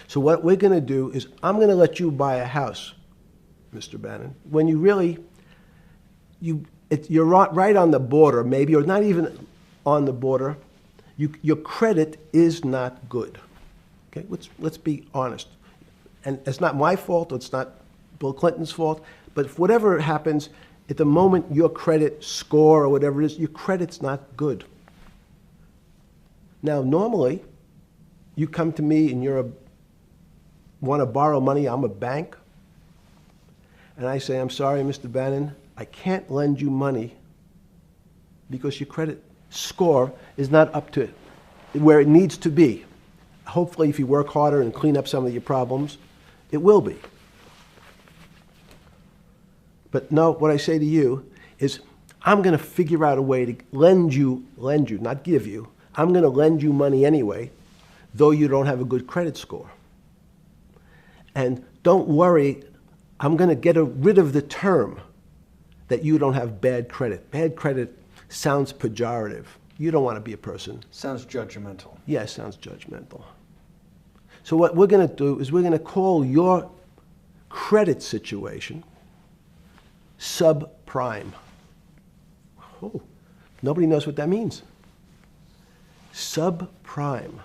So what we're going to do is I'm going to let you buy a house, Mr. Bannon, when you really, you're right on the border, maybe, or not even on the border. Your credit is not good. Okay, let's be honest. And it's not my fault, it's not Bill Clinton's fault, but if whatever happens, at the moment your credit score or whatever it is, your credit's not good. Now, normally, you come to me and want to borrow money, I'm a bank, and I say, I'm sorry, Mr. Bannon, I can't lend you money because your credit score is not up to where it needs to be. Hopefully, if you work harder and clean up some of your problems, it will be. But no, what I say to you is, I'm going to figure out a way to lend you, not give you. I'm going to lend you money anyway, though you don't have a good credit score. And don't worry, I'm going to get rid of the term that you don't have bad credit. Bad credit sounds pejorative. You don't want to be a person. Sounds judgmental. Yeah, it sounds judgmental. So what we're going to do is we're going to call your credit situation subprime. Oh, nobody knows what that means. Subprime.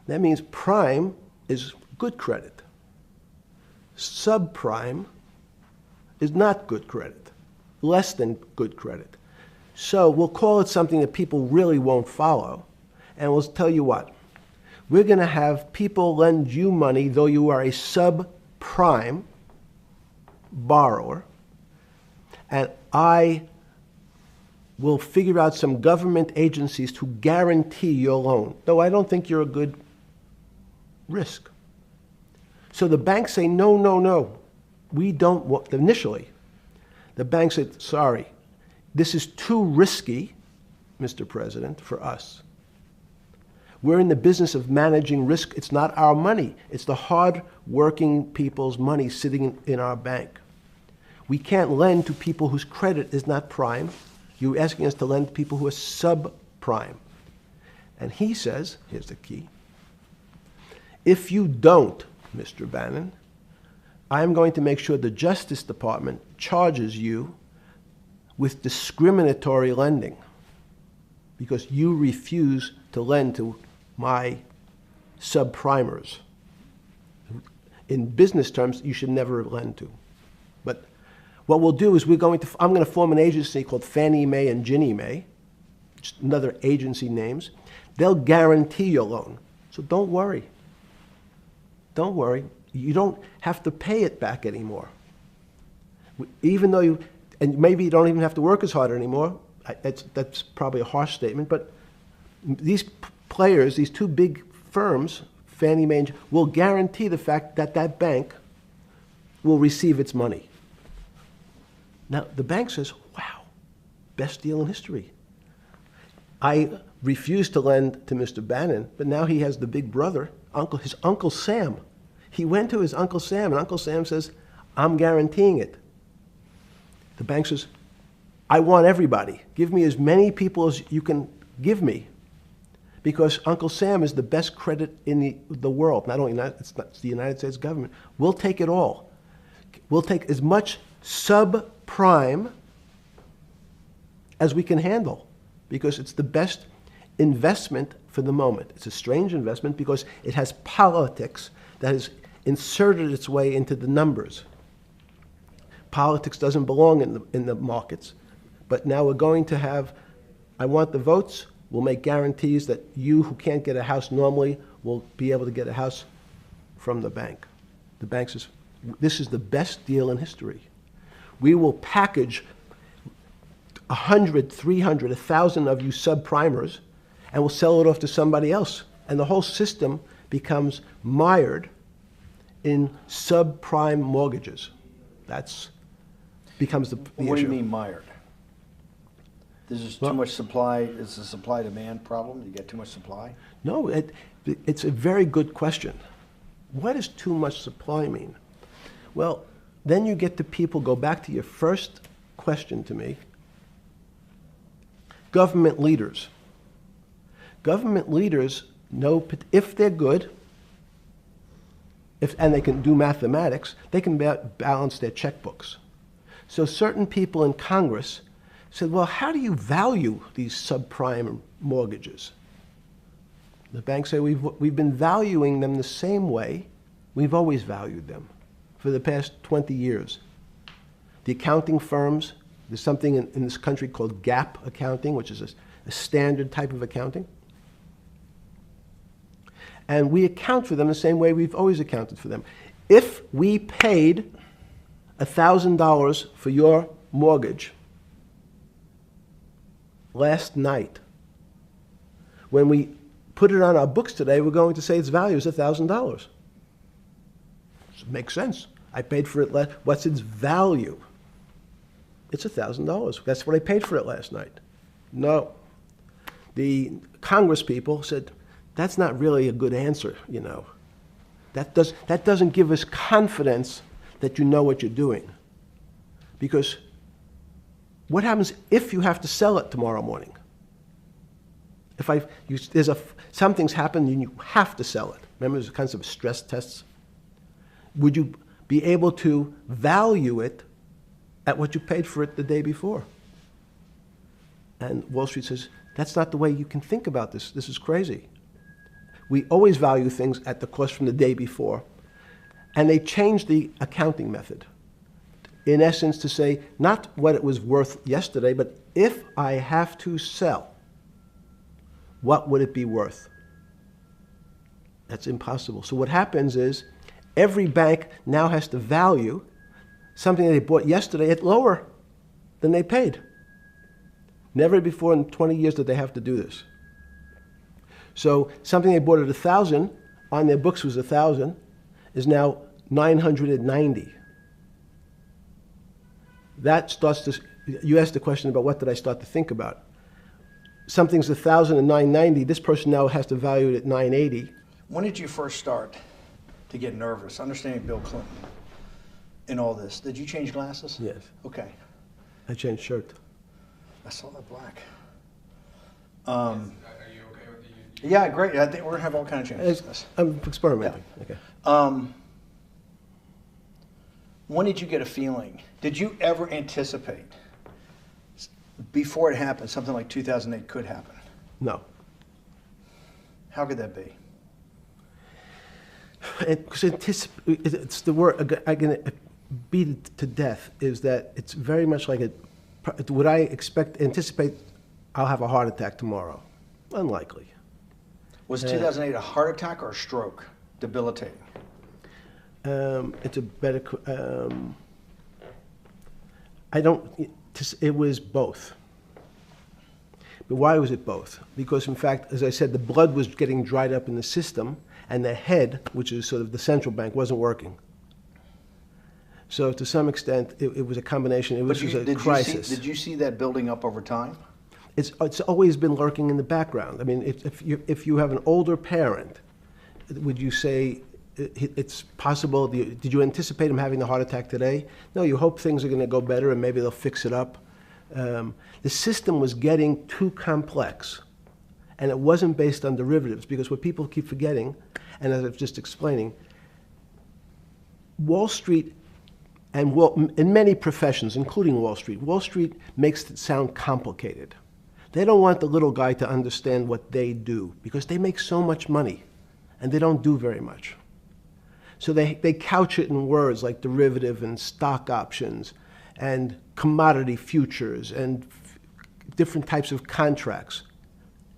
That means prime is good credit. Subprime is not good credit, less than good credit. So we'll call it something that people really won't follow, and we'll tell you what. We're going to have people lend you money, though you are a subprime borrower, and I will figure out some government agencies to guarantee your loan, though I don't think you're a good risk. So the banks say, no, no, no, we don't want, initially, the bank said, sorry, this is too risky, Mr. President, for us. We're in the business of managing risk. It's not our money. It's the hard-working people's money sitting in our bank. We can't lend to people whose credit is not prime. You're asking us to lend to people who are subprime. And he says, here's the key, if you don't, Mr. Bannon, I'm going to make sure the Justice Department charges you with discriminatory lending because you refuse to lend to my subprimers. In business terms, you should never lend to. But what we'll do is I'm going to form an agency called Fannie Mae and Ginnie Mae, just another agency names. They'll guarantee your loan. So don't worry. Don't worry. You don't have to pay it back anymore. Even though and maybe you don't even have to work as hard anymore. That's probably a harsh statement, but these players, these two big firms, Fannie Mae, will guarantee the fact that that bank will receive its money. Now, the bank says, wow, best deal in history. I refused to lend to Mr. Bannon, but now he has the big brother, his Uncle Sam. He went to his Uncle Sam, and Uncle Sam says, I'm guaranteeing it. The bank says, I want everybody. Give me as many people as you can give me. Because Uncle Sam is the best credit in the world. Not only it's the United States government. We'll take it all. We'll take as much subprime as we can handle. Because it's the best investment for the moment. It's a strange investment because it has politics that has inserted its way into the numbers. Politics doesn't belong in the markets. But now we're going to have, I want the votes, we'll make guarantees that you who can't get a house normally will be able to get a house from the bank. The bank says, this is the best deal in history. We will package 100, 300, 1,000 of you subprimers, and we'll sell it off to somebody else. And the whole system becomes mired in subprime mortgages. That's becomes the issue. What do you mean mired? There's just too much supply. It's a supply-demand problem. You get too much supply. No, it's a very good question. What does too much supply mean? Well, then you get to people, go back to your first question to me. Government leaders. Government leaders know if they're good, and they can do mathematics, they can balance their checkbooks. So certain people in Congress said, well, how do you value these subprime mortgages? The banks say, we've been valuing them the same way we've always valued them for the past 20 years. The accounting firms, there's something in this country called GAAP accounting, which is a standard type of accounting. And we account for them the same way we've always accounted for them. If we paid $1,000 for your mortgage last night, when we put it on our books today, we're going to say its value is $1,000. It makes sense. I paid for it what's its value? It's $1,000. That's what I paid for it last night. No. The Congress people said, that's not really a good answer, you know. That doesn't give us confidence that you know what you're doing. Because what happens if you have to sell it tomorrow morning? Something's happened and you have to sell it. Remember, there's a concept of stress tests. Would you be able to value it at what you paid for it the day before? And Wall Street says, that's not the way you can think about this. This is crazy. We always value things at the cost from the day before. And they changed the accounting method, in essence, to say not what it was worth yesterday, but if I have to sell, what would it be worth? That's impossible. So what happens is every bank now has to value something that they bought yesterday at lower than they paid. Never before in 20 years did they have to do this. So something they bought at 1,000, on their books was 1,000, is now 990. That starts to, you asked the question about what did I start to think about. Something's 1,000 and 990, this person now has to value it at 980. When did you first start to get nervous, understanding Bill Clinton in all this? Did you change glasses? Yes. Okay. I changed shirt. I saw that black. Are you okay with the? Yeah, great. I think we're gonna have all kinds of changes. I'm experimenting. Yeah. Okay. When did you get a feeling? Did you ever anticipate before it happened something like 2008 could happen? No. How could that be? It's the word I can beat it to death. Is that it's very much like would I anticipate I'll have a heart attack tomorrow? Unlikely. Was 2008 a heart attack or a stroke? Debilitating. It's a better. It was both. But why was it both? Because in fact, as I said, the blood was getting dried up in the system, and the head, which is sort of the central bank, wasn't working. So to some extent, it was a combination. It was a crisis. Did you see that building up over time? It's always been lurking in the background. I mean, if you have an older parent, would you say it's possible? Did you anticipate him having a heart attack today? No, you hope things are going to go better and maybe they'll fix it up. The system was getting too complex, and it wasn't based on derivatives, because what people keep forgetting, and as I was just explaining, Wall Street, and in many professions, including Wall Street makes it sound complicated. They don't want the little guy to understand what they do because they make so much money and they don't do very much. So they couch it in words like derivative and stock options and commodity futures and different types of contracts.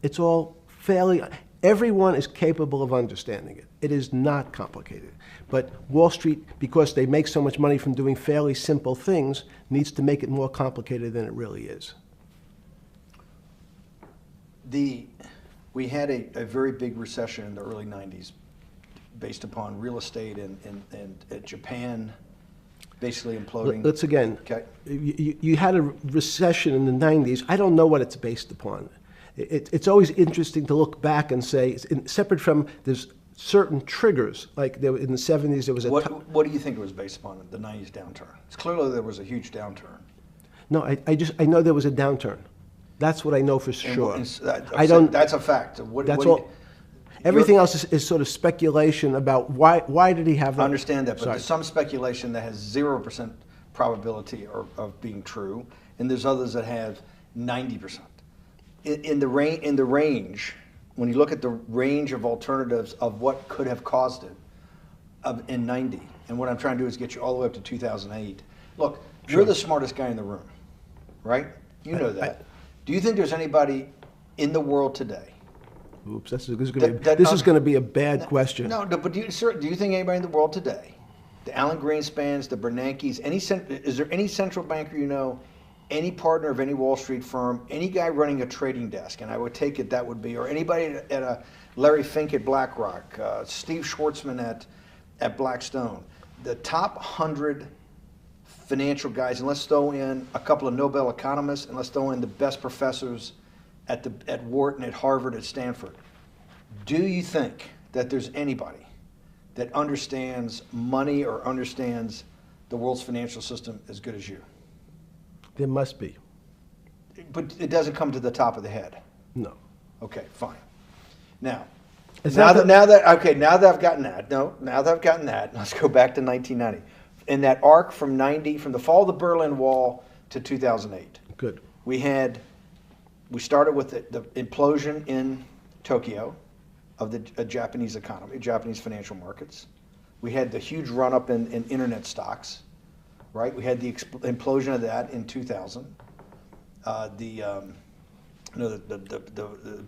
It's all fairly, everyone is capable of understanding it. It is not complicated. But Wall Street, because they make so much money from doing fairly simple things, needs to make it more complicated than it really is. We had a very big recession in the early 90s based upon real estate and Japan basically imploding. Let's again, Okay. you had a recession in the 90s. I don't know what it's based upon. It's always interesting to look back and say, separate from there's certain triggers, like there, in the 70s there was a... What do you think it was based upon, the 90s downturn? It's clearly there was a huge downturn. No, I know there was a downturn. That's what I know for sure. That's a fact. That's all. Everything else is sort of speculation about why did he have that? I understand that, but Sorry. there's some speculation that has 0% probability of being true, and there's others that have 90%. In the range, when you look at the range of alternatives of what could have caused it in 90, and what I'm trying to do is get you all the way up to 2008. Look, Sure. You're the smartest guy in the room, right? You know that. Do you think there's anybody in the world today? Oops, this is going to be a bad question. No, but do you think anybody in the world today, the Alan Greenspans, the Bernankes, is there any central banker you know, any partner of any Wall Street firm, any guy running a trading desk, and I would take it that would be, or anybody at a Larry Fink at BlackRock, Steve Schwartzman at Blackstone, the top 100 financial guys, and let's throw in a couple of Nobel economists, and let's throw in the best professors at Wharton, at Harvard, at Stanford. Do you think that there's anybody that understands money or understands the world's financial system as good as you? There must be. But it doesn't come to the top of the head. No. Okay, fine. Now It's that not now that I've gotten that, let's go back to 1990. In that arc from the fall of the Berlin Wall to 2008. Good. We started with the implosion in Tokyo of the Japanese economy, Japanese financial markets. We had the huge run-up in internet stocks, right? We had the implosion of that in 2000. The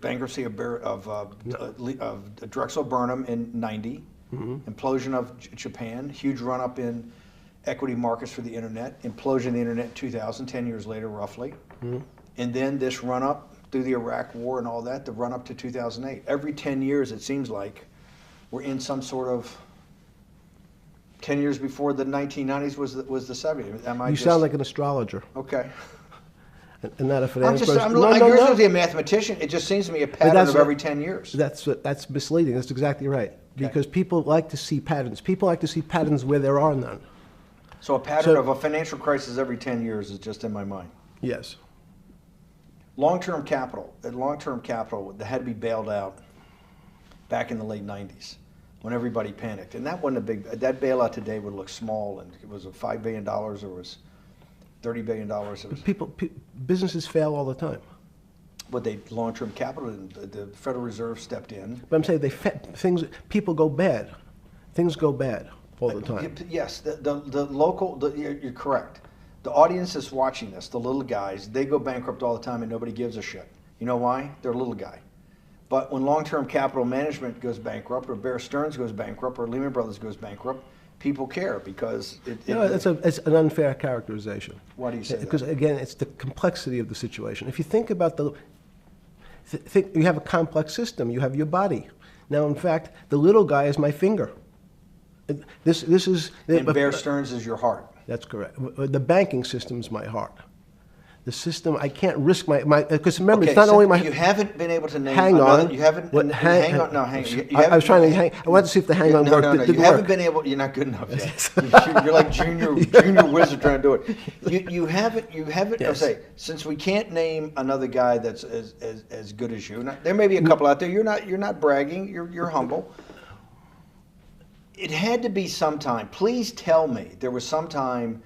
bankruptcy of Drexel Burnham in 90. Mm-hmm. Implosion of Japan, huge run-up in equity markets for the internet, implosion of the internet in 2000, 10 years later roughly. Mm-hmm. And then this run-up through the Iraq War and all that, the run-up to 2008. Every 10 years, it seems like, we're in some sort of 10 years before the 1990s was the 70s. You sound like an astrologer. Okay. And not a finance person. I'm not going to be a mathematician. It just seems to me a pattern of every 10 years. That's misleading. That's exactly right. Okay. Because people like to see patterns. People like to see patterns where there are none. So a pattern of a financial crisis every 10 years is just in my mind. Yes. Long-term capital, that had to be bailed out back in the late 90s when everybody panicked. And that wasn't that bailout today would look small, and it was $5 billion or was $30 billion. Businesses fail all the time. But long-term capital, the Federal Reserve stepped in. But I'm saying people go bad. Things go bad all the time. Yes, you're correct. The audience that's watching this, the little guys, they go bankrupt all the time and nobody gives a shit. You know why? They're a little guy. But when long-term capital management goes bankrupt, or Bear Stearns goes bankrupt, or Lehman Brothers goes bankrupt, people care because it's an unfair characterization. Why do you say that? Because again, it's the complexity of the situation. If you think about you have a complex system. You have your body. Now, in fact, the little guy is my finger. This is. And Bear Stearns is your heart. That's correct. The banking system is my heart. The system, I can't risk my because remember, it's not only my. You haven't been able to name. Hang on. You haven't. Hang on. No, hang on. I was trying to hang. I wanted to see if the hang on worked. No. You haven't been able. You're not good enough yet. You're like junior wizard trying to do it. You haven't. Yes. I'll say, since we can't name another guy that's as good as you. Now, there may be a couple out there. You're not bragging. You're humble. It had to be sometime. Please tell me there was some time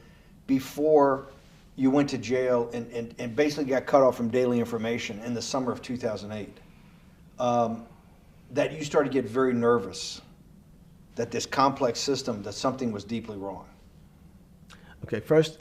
before you went to jail and basically got cut off from daily information in the summer of 2008, that you started to get very nervous that this complex system, that something was deeply wrong? Okay, first,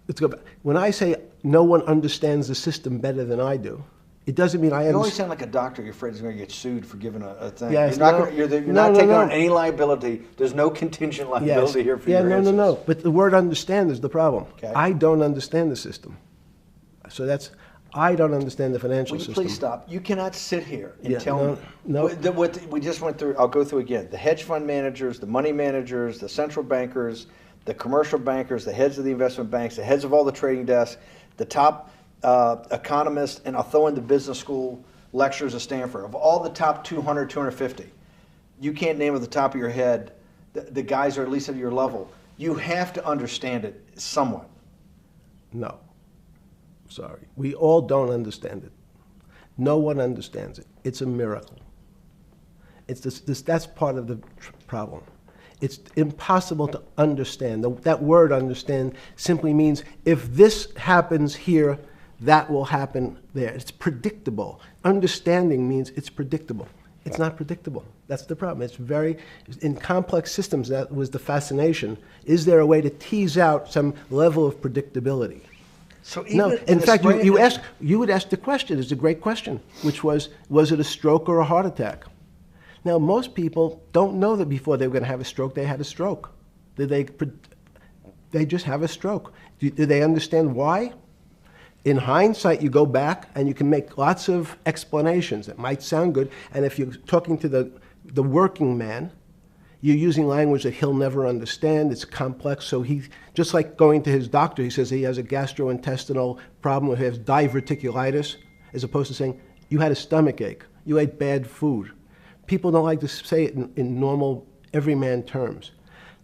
let's go back. When I say no one understands the system better than I do, it doesn't mean I You always understand. sound like a doctor. You're afraid he's going to get sued for giving a thing. Yes, you're not, no. gonna, you're No, not no, taking no. on any liability. There's no contingent liability here for yeah, your no, answers. no. But the word understand is the problem. Okay. I don't understand the system. So I don't understand the financial Will you system. please stop? You cannot sit here and Yeah, tell no, me. no. What we just went through, I'll go through again. The hedge fund managers, the money managers, the central bankers, the commercial bankers, the heads of the investment banks, the heads of all the trading desks, the top economists, and I'll throw in the business school lecturers at Stanford. Of all the top 200, 250, you can't name at the top of your head the guys are at least at your level. You have to understand it somewhat. No. Sorry. We all don't understand it. No one understands it. It's a miracle. It's that's part of the problem. It's impossible to understand. That word understand simply means if this happens here, that will happen there. It's predictable. Understanding means it's predictable. It's not predictable. That's the problem. In complex systems, that was the fascination. Is there a way to tease out some level of predictability? So No, in fact, you would ask the question, it's a great question, which was it a stroke or a heart attack? Now, most people don't know that before they were going to have a stroke, they had a stroke. They just have a stroke. Do they understand why? In hindsight, you go back and you can make lots of explanations. It might sound good, and if you're talking to the working man, you're using language that he'll never understand. It's complex, so he, just like going to his doctor, he says he has a gastrointestinal problem, or he has diverticulitis, as opposed to saying, you had a stomach ache, you ate bad food. People don't like to say it in normal, everyman terms.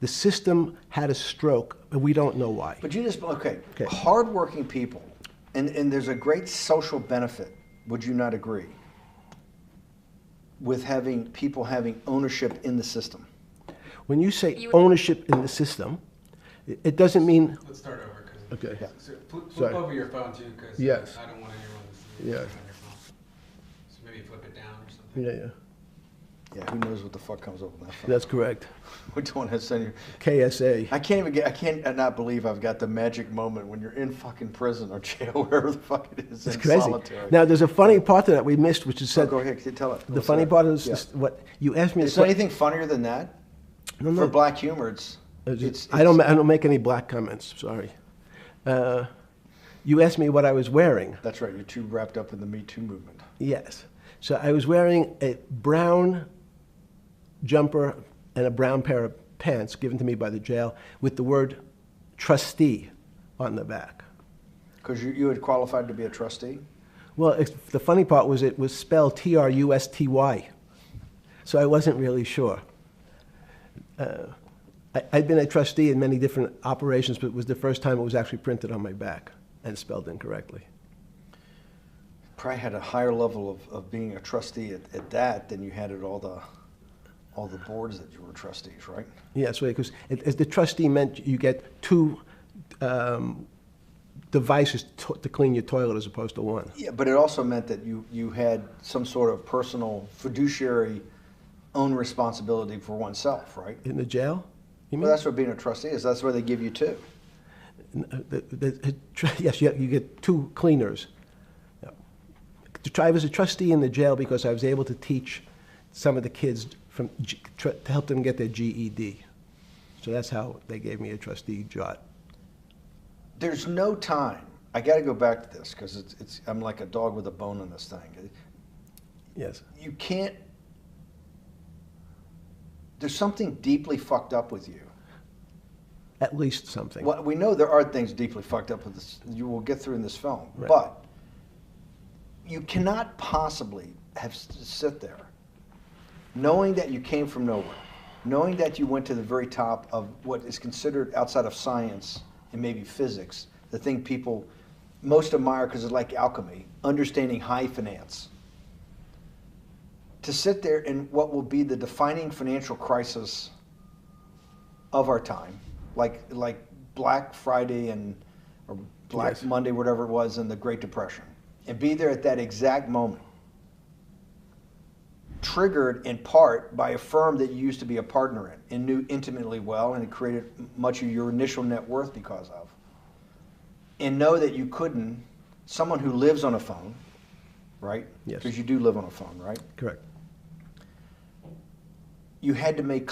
The system had a stroke, but we don't know why. But you just, okay. Hardworking people, and there's a great social benefit, would you not agree, with having people having ownership in the system? When you say ownership in the system, it doesn't mean. Let's start over. Okay. Yeah. So flip Sorry. over your phone too, because Yes. I don't want anyone to see Yes. on your phone. So maybe flip it down or something. Yeah. Yeah, who knows what the fuck comes up with that phone? That's correct. We don't want to send you. KSA. I can't not believe I've got the magic moment when you're in fucking prison or jail, wherever the fuck it is, It's in crazy. solitary. Now, there's a funny part to that we missed, which is So said. go ahead, tell it. The funny part is what you asked me. Is there anything funnier than that? No, For black humor, it's I don't make any black comments. Sorry. You asked me what I was wearing. That's right. You're too wrapped up in the Me Too movement. Yes. So I was wearing a brown jumper and a brown pair of pants given to me by the jail with the word trustee on the back. Because you had qualified to be a trustee? Well, the funny part was it was spelled Trusty. So I wasn't really sure. I'd been a trustee in many different operations, but it was the first time it was actually printed on my back and spelled incorrectly. Probably had a higher level of being a trustee at that than you had at all the boards that you were trustees, right? Yes, right, because as the trustee meant you get two devices to clean your toilet as opposed to one. Yeah, but it also meant that you had some sort of personal fiduciary own responsibility for oneself, right? In the jail? You mean? Well, that's what being a trustee is. That's where they give you two. Yes, you get two cleaners. I was a trustee in the jail because I was able to teach some of the kids to help them get their GED. So that's how they gave me a trustee job. There's no time. I got to go back to this because I'm like a dog with a bone in this thing. Yes. You can't. There's something deeply fucked up with you. At least something. Well, we know there are things deeply fucked up with this. You will get through in this film, Right. but you cannot possibly sit there knowing that you came from nowhere, knowing that you went to the very top of what is considered outside of science and maybe physics, the thing people most admire because it's like alchemy, understanding high finance. To sit there in what will be the defining financial crisis of our time, like Black Friday and or Black Yes. Monday, whatever it was, in the Great Depression, and be there at that exact moment, triggered in part by a firm that you used to be a partner in and knew intimately well, and it created much of your initial net worth because of, and know that you couldn't, someone who lives on a phone, right? Yes. Because you do live on a phone, right? Correct. You had to make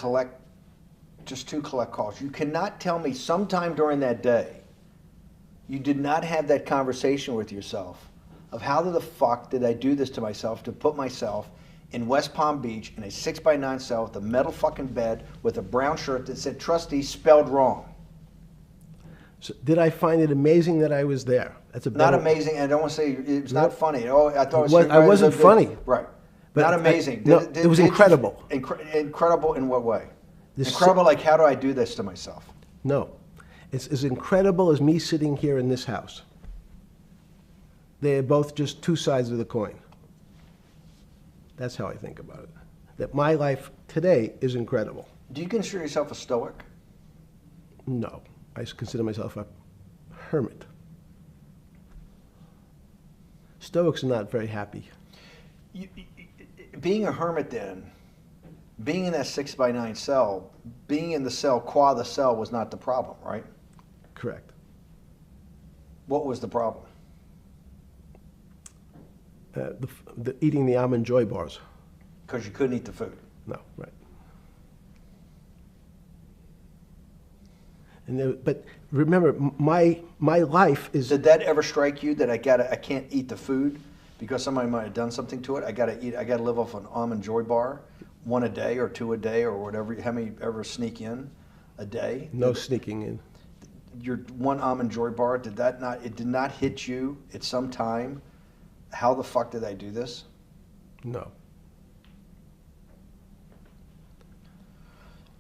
just 2 collect calls. You cannot tell me sometime during that day you did not have that conversation with yourself of how the fuck did I do this to myself to put myself in West Palm Beach in a 6x9 cell with a metal fucking bed with a brown shirt that said trustee spelled wrong. So did I find it amazing that I was there? That's a Not better- amazing, and I don't want to say it was not Nope. funny. Oh, I thought I wasn't funny. Right. But Not I- amazing. no, it was incredible. Incredible in what way? This- Incredible, like how do I do this to myself? No. It's as incredible as me sitting here in this house. They're both just 2 sides of the coin. That's how I think about it. That my life today is incredible. Do you consider yourself a stoic? No. I consider myself a hermit. Stoics are not very happy. Being a hermit then, being in that 6x9 cell, being in the cell qua the cell was not the problem, right? Correct. What was the problem? Eating the almond joy bars. Because you couldn't eat the food. No, right. And but remember, my life is. Did that ever strike you that I can't eat the food because somebody might have done something to it? I gotta live off an almond joy bar, 1 a day or 2 a day or whatever. How many ever sneak in a day? No sneaking in. Your 1 almond joy bar, it did not hit you at some time? How the fuck did I do this? No.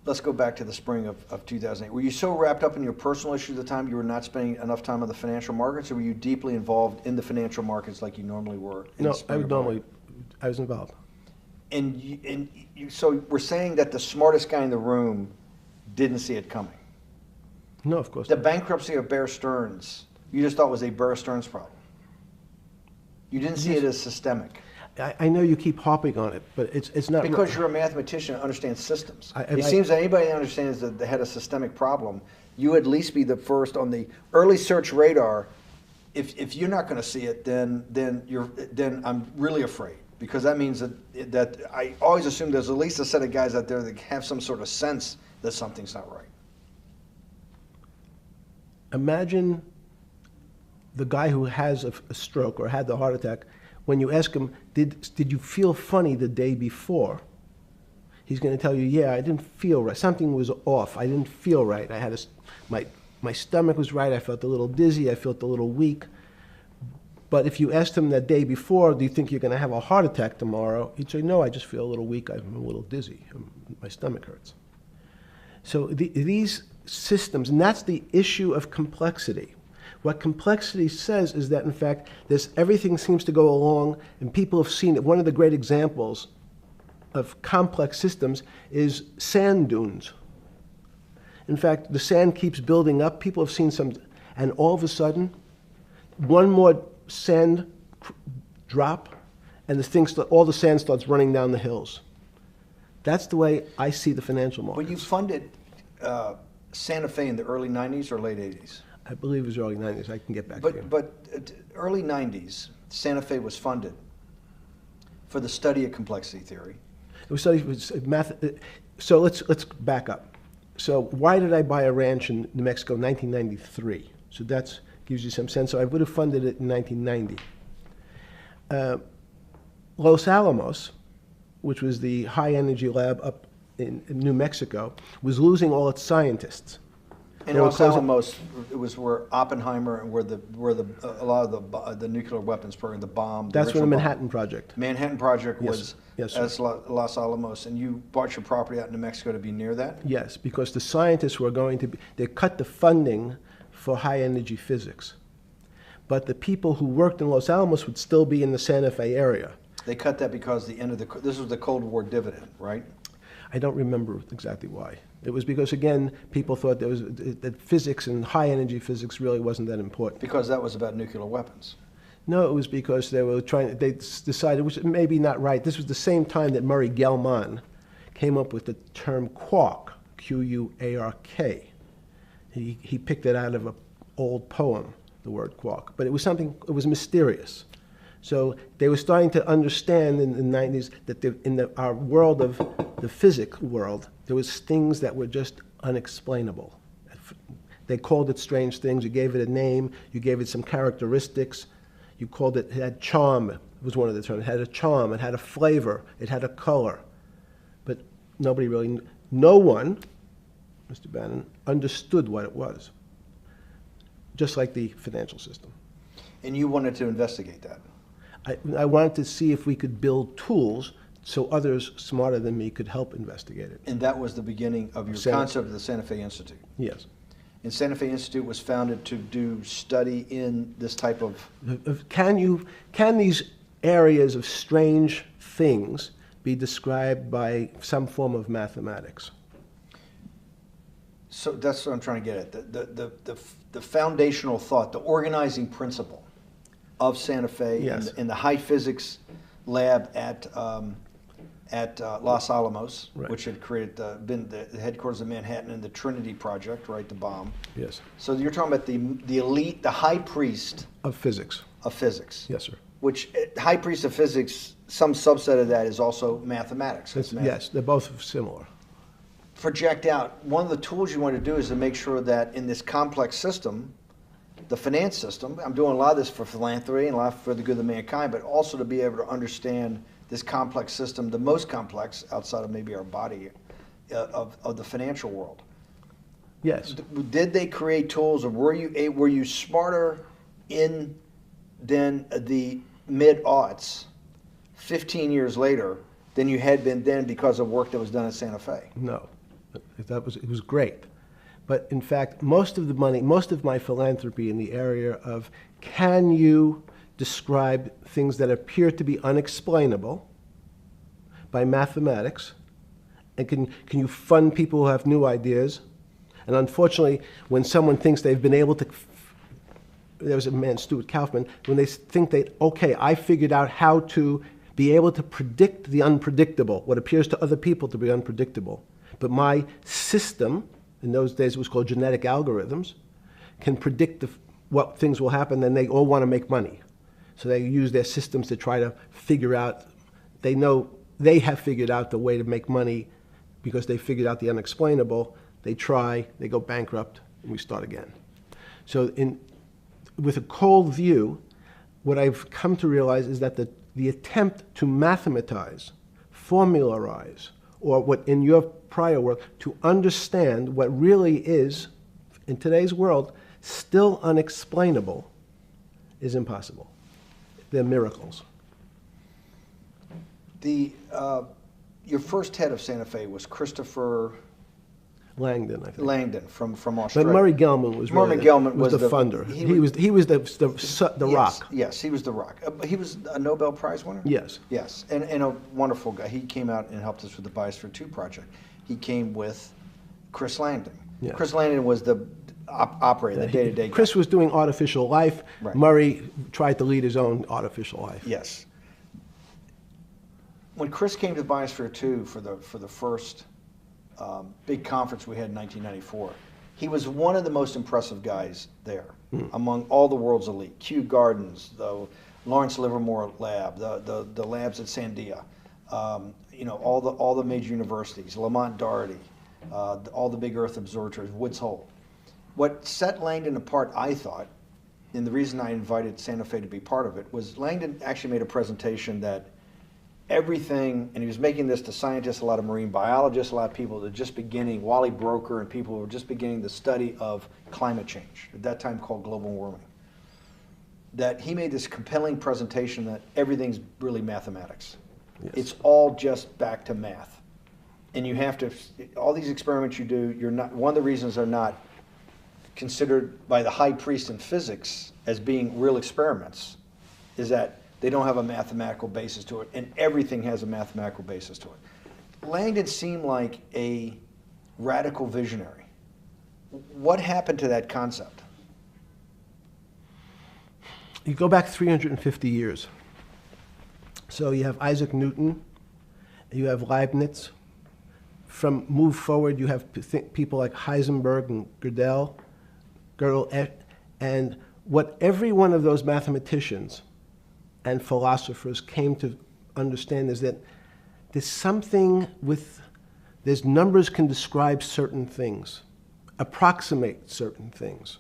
Let's go back to the spring of 2008. Were you so wrapped up in your personal issues at the time you were not spending enough time on the financial markets, or were you deeply involved in the financial markets like you normally were? In No, the spring of 2008? I was involved. So we're saying that the smartest guy in the room didn't see it coming. No, of course The not. bankruptcy of Bear Stearns, you just thought was a Bear Stearns problem. You didn't see it as systemic. I know you keep harping on it, but it's not. Because you're a mathematician and understand systems. I- It seems that anybody that understands that they had a systemic problem, you would at least be the first on the early search radar. If you're not going to see it, then I'm really afraid, because that means that I always assume there's at least a set of guys out there that have some sort of sense that something's not right. Imagine the guy who has a stroke or had the heart attack. When you ask him, did you feel funny the day before? He's going to tell you, yeah, I didn't feel right. Something was off. I didn't feel right. I had my stomach was right. I felt a little dizzy. I felt a little weak. But if you asked him that day before, do you think you're going to have a heart attack tomorrow? He'd say, no, I just feel a little weak. I'm a little dizzy. My stomach hurts. So these systems, and that's the issue of complexity. What complexity says is that, in fact, everything seems to go along, and people have seen it. One of the great examples of complex systems is sand dunes. In fact, the sand keeps building up. People have seen some, and all of a sudden, one more sand drop, and all the sand starts running down the hills. That's the way I see the financial markets. But you funded Santa Fe in the early 90s or late 80s? I believe it was early 90s. I can get back to you. But early 90s, Santa Fe was funded for the study of complexity theory. It was studied with math. So let's back up. So why did I buy a ranch in New Mexico in 1993? So that gives you some sense. So I would have funded it in 1990. Los Alamos, which was the high energy lab up in New Mexico, was losing all its scientists. And They were Los closing- Alamos, it was where Oppenheimer and where a lot of the nuclear weapons program, the bomb. That's original when the bomb. Manhattan Project. Manhattan Project Yes. was Yes, sir. as Los Alamos, and you bought your property out in New Mexico to be near that? Yes, because the scientists were going to be, they cut the funding for high energy physics. But the people who worked in Los Alamos would still be in the Santa Fe area. They cut that because this was the Cold War dividend, right? I don't remember exactly why. It was because, again, people thought that physics and high-energy physics really wasn't that important. Because that was about nuclear weapons. No, it was because they decided, which may be not right. This was the same time that Murray Gell-Mann came up with the term quark, Q-U-A-R-K. He picked it out of an old poem, the word quark. But it was mysterious. So they were starting to understand in the 90s that our world of the physics world, there was things that were just unexplainable. They called it strange things. You gave it a name. You gave it some characteristics. You called it had charm. It was one of the terms. It had a charm. It had a flavor. It had a color. But no one, Mr. Bannon, understood what it was. Just like the financial system. And you wanted to investigate that. I wanted to see if we could build tools so others smarter than me could help investigate it. And that was the beginning of your concept of the Santa Fe Institute. Yes. And Santa Fe Institute was founded to do study in this type of... Can these areas of strange things be described by some form of mathematics? So that's what I'm trying to get at. The foundational thought, the organizing principle of Santa Fe, yes, in the high physics lab at Los Alamos, right, which had been the headquarters of Manhattan, and the Trinity Project, right, the bomb. Yes. So you're talking about the elite, the high priest of physics. Of physics. Yes, sir. Which high priest of physics, some subset of that is also mathematics. Yes, they're both similar. Project out. One of the tools you want to do is to make sure that in this complex system, the finance system, I'm doing a lot of this for philanthropy and a lot for the good of mankind, but also to be able to understand this complex system, the most complex outside of maybe our body, of the financial world. Yes. Did they create tools, or were you smarter in then the mid-aughts, 15 years later, than you had been then because of work that was done at Santa Fe? No, it was great. But in fact, most of the money, most of my philanthropy in the area of can you describe things that appear to be unexplainable by mathematics, and can you fund people who have new ideas? And unfortunately, when someone thinks they've been able to, there was a man, Stuart Kaufman, when they think okay, I figured out how to be able to predict the unpredictable, what appears to other people to be unpredictable. But my system, in those days it was called genetic algorithms, can predict what things will happen, and they all want to make money. So they use their systems to try to figure out, they know they have figured out the way to make money because they figured out the unexplainable. They try, they go bankrupt, and we start again. So with a cold view, what I've come to realize is that the attempt to mathematize, formularize, or what in your prior work, to understand what really is, in today's world, still unexplainable, is impossible. They're miracles. Your first head of Santa Fe was Christopher Langdon, I think. Langdon from Australia. But Murray Gell-Mann was really the funder. He was the rock. Yes, he was the rock. He was a Nobel Prize winner? Yes. Yes, and a wonderful guy. He came out and helped us with the Biosphere 2 project. He came with Chris Langdon. Yes. Chris Langdon was the operator, the day-to-day guy. Chris was doing artificial life. Right. Murray tried to lead his own artificial life. Yes. When Chris came to Biosphere 2 for the first big conference we had in 1994, he was one of the most impressive guys there among all the world's elite. Kew Gardens, the Lawrence Livermore lab, the labs at Sandia, all the major universities, Lamont Doherty, all the big Earth observatories, Woods Hole. What set Langdon apart, I thought, and the reason I invited Santa Fe to be part of it, was Langdon actually made a presentation that everything, and he was making this to scientists, a lot of marine biologists, a lot of people that were just beginning, Wally Broker and people who were just beginning the study of climate change, at that time called global warming. That he made this compelling presentation that everything's really mathematics. Yes. It's all just back to math. And you have to, all these experiments you do, you're not, one of the reasons they're not considered by the high priest in physics as being real experiments is that they don't have a mathematical basis to it, and everything has a mathematical basis to it. Langdon seemed like a radical visionary. What happened to that concept? You go back 350 years. So you have Isaac Newton, you have Leibniz. From move forward, you have people like Heisenberg and Gödel, and what every one of those mathematicians and philosophers came to understand is that there's something there's numbers can describe certain things, approximate certain things.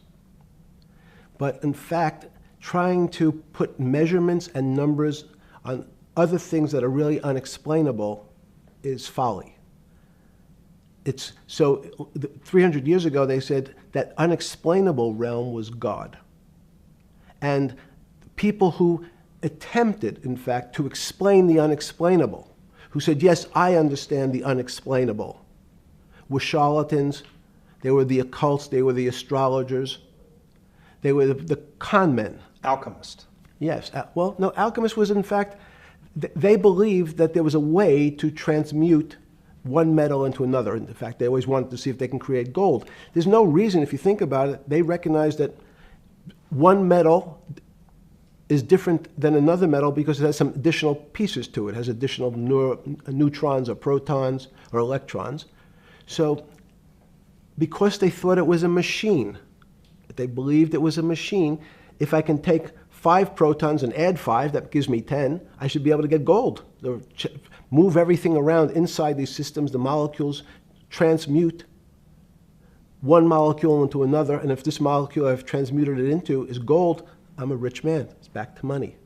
But in fact, trying to put measurements and numbers on other things that are really unexplainable is folly. So 300 years ago, they said that unexplainable realm was God. And people who attempted, in fact, to explain the unexplainable, who said, yes, I understand the unexplainable, were charlatans, they were the occults, they were the astrologers, they were the con men. Alchemist. Yes. Well, no, alchemist was, in fact, they believed that there was a way to transmute one metal into another. In fact, they always wanted to see if they can create gold. There's no reason, if you think about it, they recognize that one metal is different than another metal because it has some additional pieces to it. It has additional neutrons or protons or electrons. So because they thought it was a machine, they believed it was a machine, if I can take 5 protons and add 5, that gives me 10, I should be able to get gold. Move everything around inside these systems, the molecules transmute one molecule into another, and if this molecule I've transmuted it into is gold, I'm a rich man. It's back to money.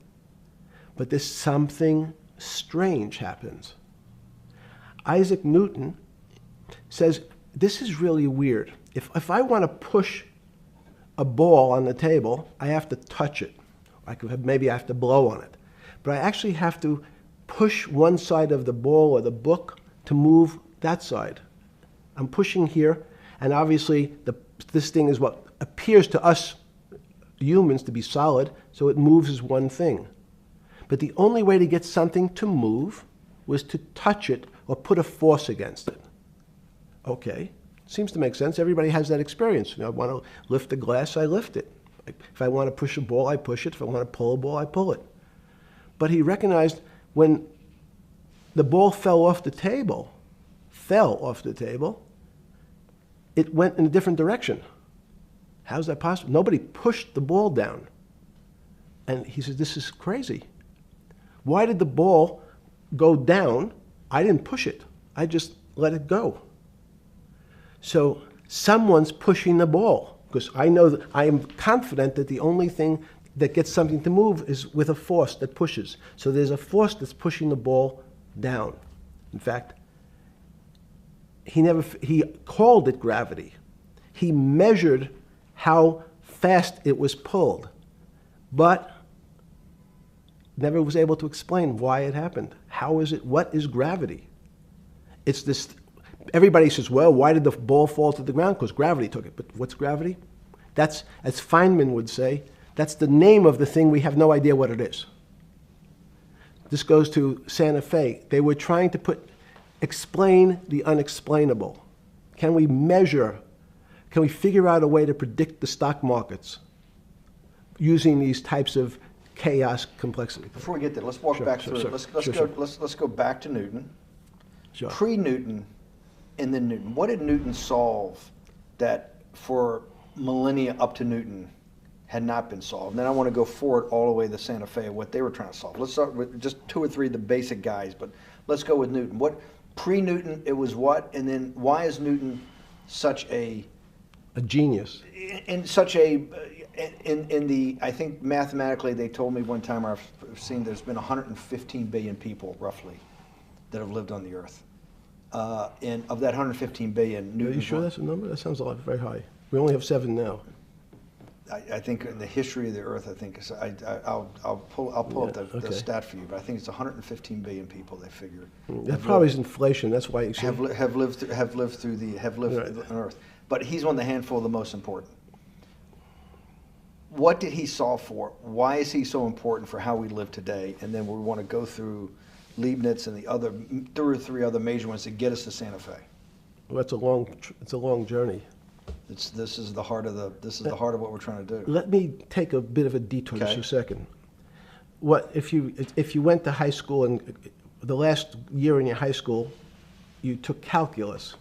But there's something strange happens. Isaac Newton says, this is really weird. If I want to push a ball on the table, I have to touch it. Maybe I have to blow on it. But I actually have to push one side of the ball or the book to move that side. I'm pushing here, and obviously this thing is what appears to us humans to be solid, so it moves as one thing. But the only way to get something to move was to touch it or put a force against it. Okay, seems to make sense. Everybody has that experience. I want to lift a glass, I lift it. If I want to push a ball, I push it. If I want to pull a ball, I pull it. But he recognized when the ball fell off the table, it went in a different direction. How's that possible? Nobody pushed the ball down. And he says, this is crazy. Why did the ball go down? I didn't push it. I just let it go. So someone's pushing the ball. Because I know that I am confident that the only thing that gets something to move is with a force that pushes. So there's a force that's pushing the ball down. In fact, he called it gravity. He measured how fast it was pulled, but never was able to explain why it happened. How is it? What is gravity? It's this. Everybody says, well, why did the ball fall to the ground? Because gravity took it. But what's gravity? That's, as Feynman would say, that's the name of the thing. We have no idea what it is. This goes to Santa Fe. They were trying to explain the unexplainable. Can we measure, can we figure out a way to predict the stock markets using these types of chaos complexity? Before we get there, let's walk back through it. Let's go back to Newton. Sure. Pre-Newton and then Newton. What did Newton solve that for millennia up to Newton had not been solved? And then I want to go forward all the way to Santa Fe, what they were trying to solve. Let's start with just 2 or 3 of the basic guys, but let's go with Newton. What pre-Newton, it was what? And then why is Newton such a genius? In such a in the, I think mathematically they told me one time, I've seen there's been 115 billion people roughly that have lived on the earth. And of that 115 billion, Newton. Are you sure that's a number? That sounds a lot, very high. We only have 7 now. I think in the history of the earth, I think I'll pull up the stat for you, but I think it's 115 billion people. They figure that probably is inflation. That's why you have lived on Earth. But he's one of the handful of the most important. What did he solve for? Why is he so important for how we live today? And then we want to go through Leibniz and the other, 2 or 3 other major ones to get us to Santa Fe? Well, it's a long journey. This is the heart of what we're trying to do. Let me take a bit of a detour just Okay. a second. What if you went to high school and the last year in your high school, you took calculus?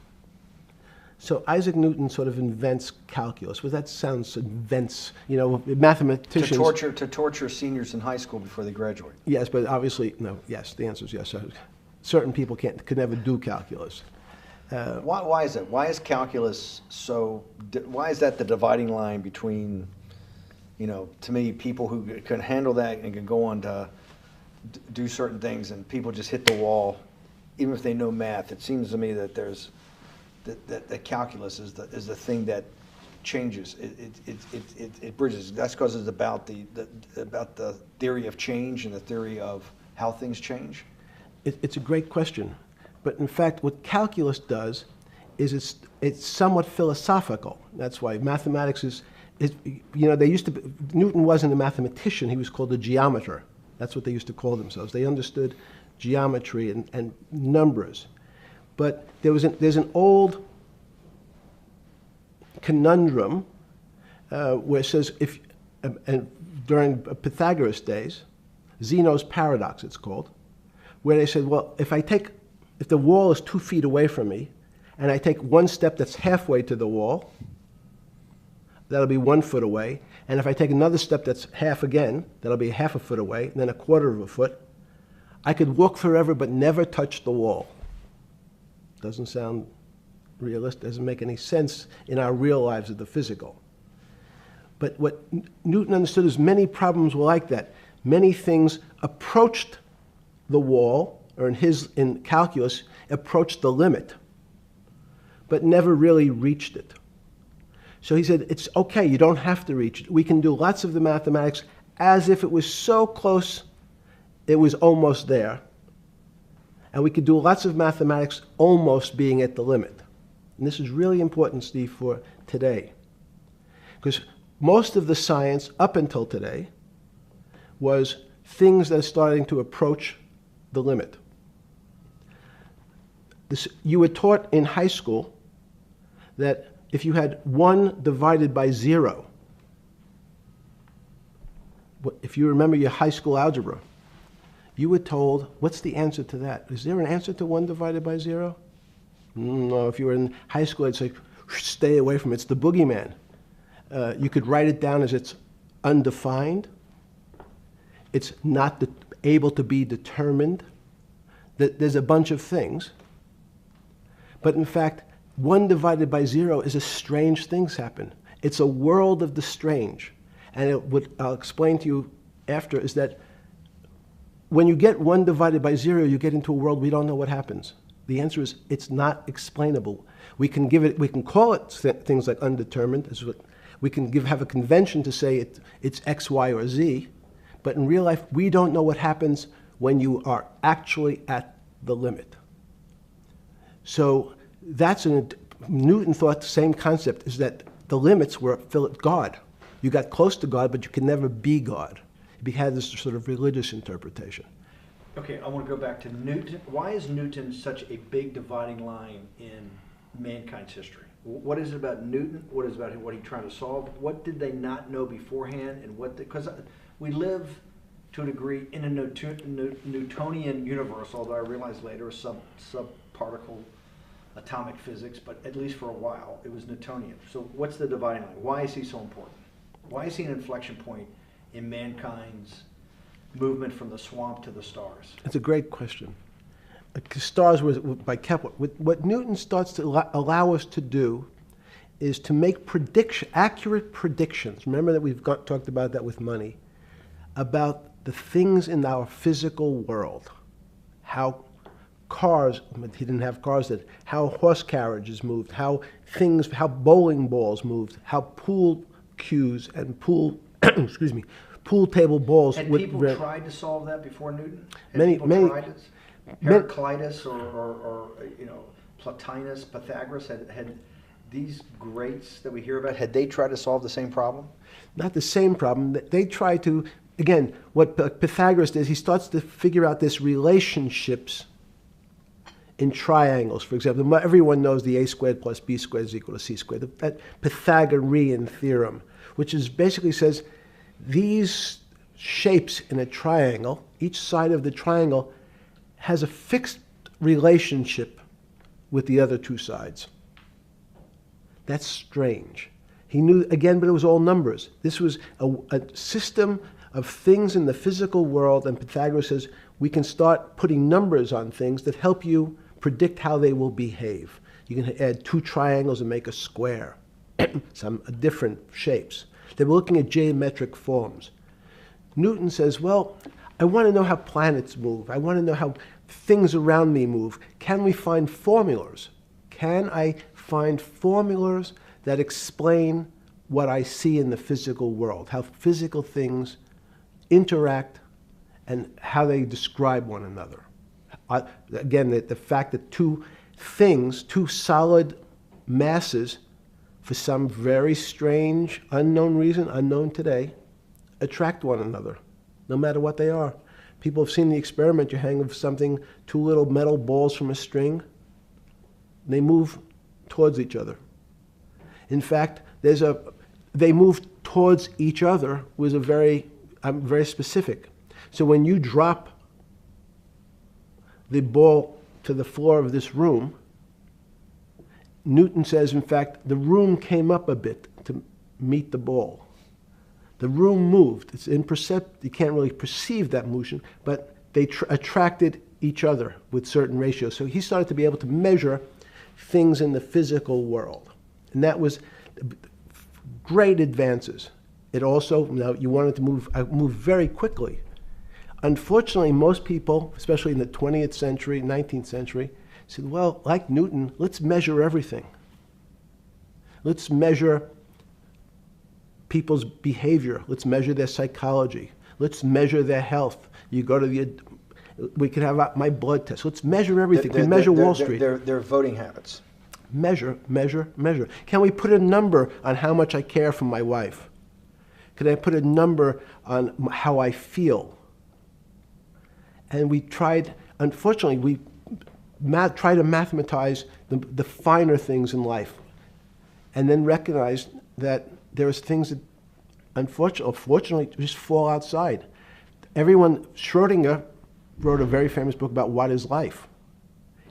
So Isaac Newton sort of invents calculus. Well, that sounds invents, mathematicians. To torture seniors in high school before they graduate. Yes, but obviously, no, yes, the answer is yes. Certain people could never do calculus. Why is that? Why is calculus why is that the dividing line between, to me, people who can handle that and can go on to do certain things, and people just hit the wall, even if they know math? It seems to me that that calculus is the thing that changes. It bridges. That's because it's about the theory of change and the theory of how things change. It's a great question, but in fact, what calculus does is it's somewhat philosophical. That's why mathematics is Newton wasn't a mathematician; he was called a geometer. That's what they used to call themselves. They understood geometry and numbers. But there's an old conundrum where it says during Pythagoras' days, Zeno's paradox it's called, where they said, well, if the wall is 2 feet away from me, and I take one step that's halfway to the wall, that'll be 1 foot away, and if I take another step that's half again, that'll be half a foot away, and then a quarter of a foot, I could walk forever but never touch the wall. Doesn't sound realistic, doesn't make any sense in our real lives of the physical. But what Newton understood is many problems were like that. Many things approached the wall, or in calculus, approached the limit, but never really reached it. So he said, it's okay, you don't have to reach it. We can do lots of the mathematics as if it was so close, it was almost there. And we could do lots of mathematics almost being at the limit. And this is really important, Steve, for today. Because most of the science up until today was things that are starting to approach the limit. You were taught in high school that if you had 1 divided by 0, if you remember your high school algebra, you were told, what's the answer to that? Is there an answer to 1 divided by 0? No, if you were in high school, I'd say, stay away from it. It's the boogeyman. You could write it down as it's undefined. It's not able to be determined. There's a bunch of things. But in fact, 1 divided by 0 is a strange things happen. It's a world of the strange. And what I'll explain to you after is that when you get 1 divided by 0, you get into a world we don't know what happens. The answer is it's not explainable. We can call it things like undetermined. We can have a convention to say it's X, Y, or Z. But in real life, we don't know what happens when you are actually at the limit. So Newton thought the same concept is that the limits were God. You got close to God, but you can never be God. It had this sort of religious interpretation. Okay, I want to go back to Newton. Why is Newton such a big dividing line in mankind's history? What is it about Newton? What is it about what he tried to solve? What did they not know beforehand? And because we live to a degree in a Newtonian universe, although I realized later subparticle atomic physics, but at least for a while it was Newtonian. So what's the dividing line? Why is he so important? Why is he an inflection point in mankind's movement from the swamp to the stars? It's a great question. Stars were by Kepler. What Newton starts to allow us to do is to make accurate predictions. Remember that we've talked about that with money, about the things in our physical world, how cars, he didn't have cars, how horse carriages moved, how bowling balls moved, how pool cues and pool table balls. Had people tried to solve that before Newton? Many tried it? Heraclitus or Plotinus, Pythagoras, had these greats that we hear about, had they tried to solve the same problem? Not the same problem. They tried to again, what Pythagoras does, he starts to figure out this relationships in triangles. For example, everyone knows the a squared plus b squared is equal to c squared. That Pythagorean theorem, which is basically says these shapes in a triangle, each side of the triangle has a fixed relationship with the other two sides. That's strange. He knew, again, but it was all numbers. This was a system of things in the physical world, and Pythagoras says we can start putting numbers on things that help you predict how they will behave. You can add two triangles and make a square, some different shapes. They were looking at geometric forms. Newton says, well, I want to know how planets move. I want to know how things around me move. Can we find formulas? Can I find formulas that explain what I see in the physical world, how physical things interact and how they describe one another? Again, the fact that two things, two solid masses, for some very strange, unknown reason, unknown today, attract one another, no matter what they are. People have seen the experiment. You hang something, two little metal balls from a string, they move towards each other. In fact, they move towards each other was very specific. So when you drop the ball to the floor of this room, Newton says, in fact, the room came up a bit to meet the ball. The room moved. It's imperceptible. You can't really perceive that motion, but they attracted each other with certain ratios. So he started to be able to measure things in the physical world. And that was great advances. It also, now you wanted to move very quickly. Unfortunately, most people, especially in the 20th century, 19th century, said, well, like Newton, let's measure everything. Let's measure people's behavior. Let's measure their psychology. Let's measure their health. You go to we can have my blood test. Let's measure everything. We measure Wall Street. Their voting habits. Measure, measure, measure. Can we put a number on how much I care for my wife? Can I put a number on how I feel? And we tried, unfortunately, we try to mathematize the finer things in life, and then recognize that there's things that, unfortunately, just fall outside. Schrodinger wrote a very famous book about what is life.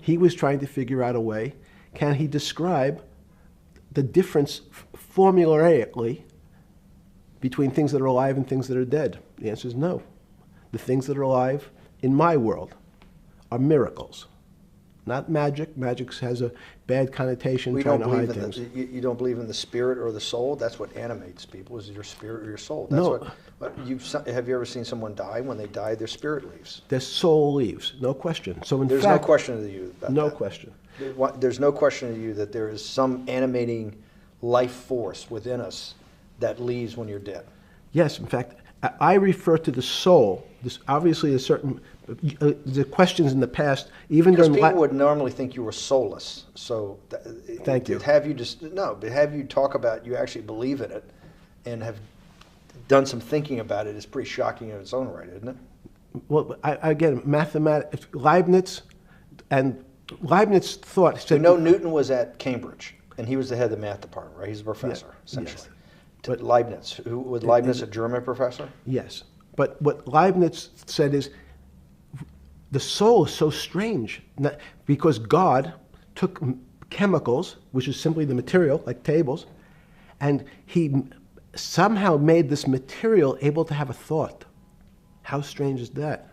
He was trying to figure out a way, can he describe the difference formulaically between things that are alive and things that are dead? The answer is no. The things that are alive in my world are miracles, not magic. Magic has a bad connotation, trying to hide things. You don't believe in the spirit or the soul? That's what animates people, is your spirit or your soul. That's No. Have you ever seen someone die? When they die, their spirit leaves. Their soul leaves, no question. So in There's fact, no question to you about no that. question. There's no question to you that there is some animating life force within us that leaves when you're dead. Yes, in fact, I refer to the soul. This obviously a certain the questions in the past, even Because during people would normally think you were soulless. So Thank you. But have you talk about you actually believe in it and have done some thinking about it is pretty shocking in its own right, isn't it? Well, again, mathematics. Leibniz thought. So Newton was at Cambridge, and he was the head of the math department, right? He's a professor, essentially. Yes. But Leibniz, was Leibniz a German professor? Yes, but what Leibniz said is the soul is so strange because God took chemicals, which is simply the material, like tables, and he somehow made this material able to have a thought. How strange is that?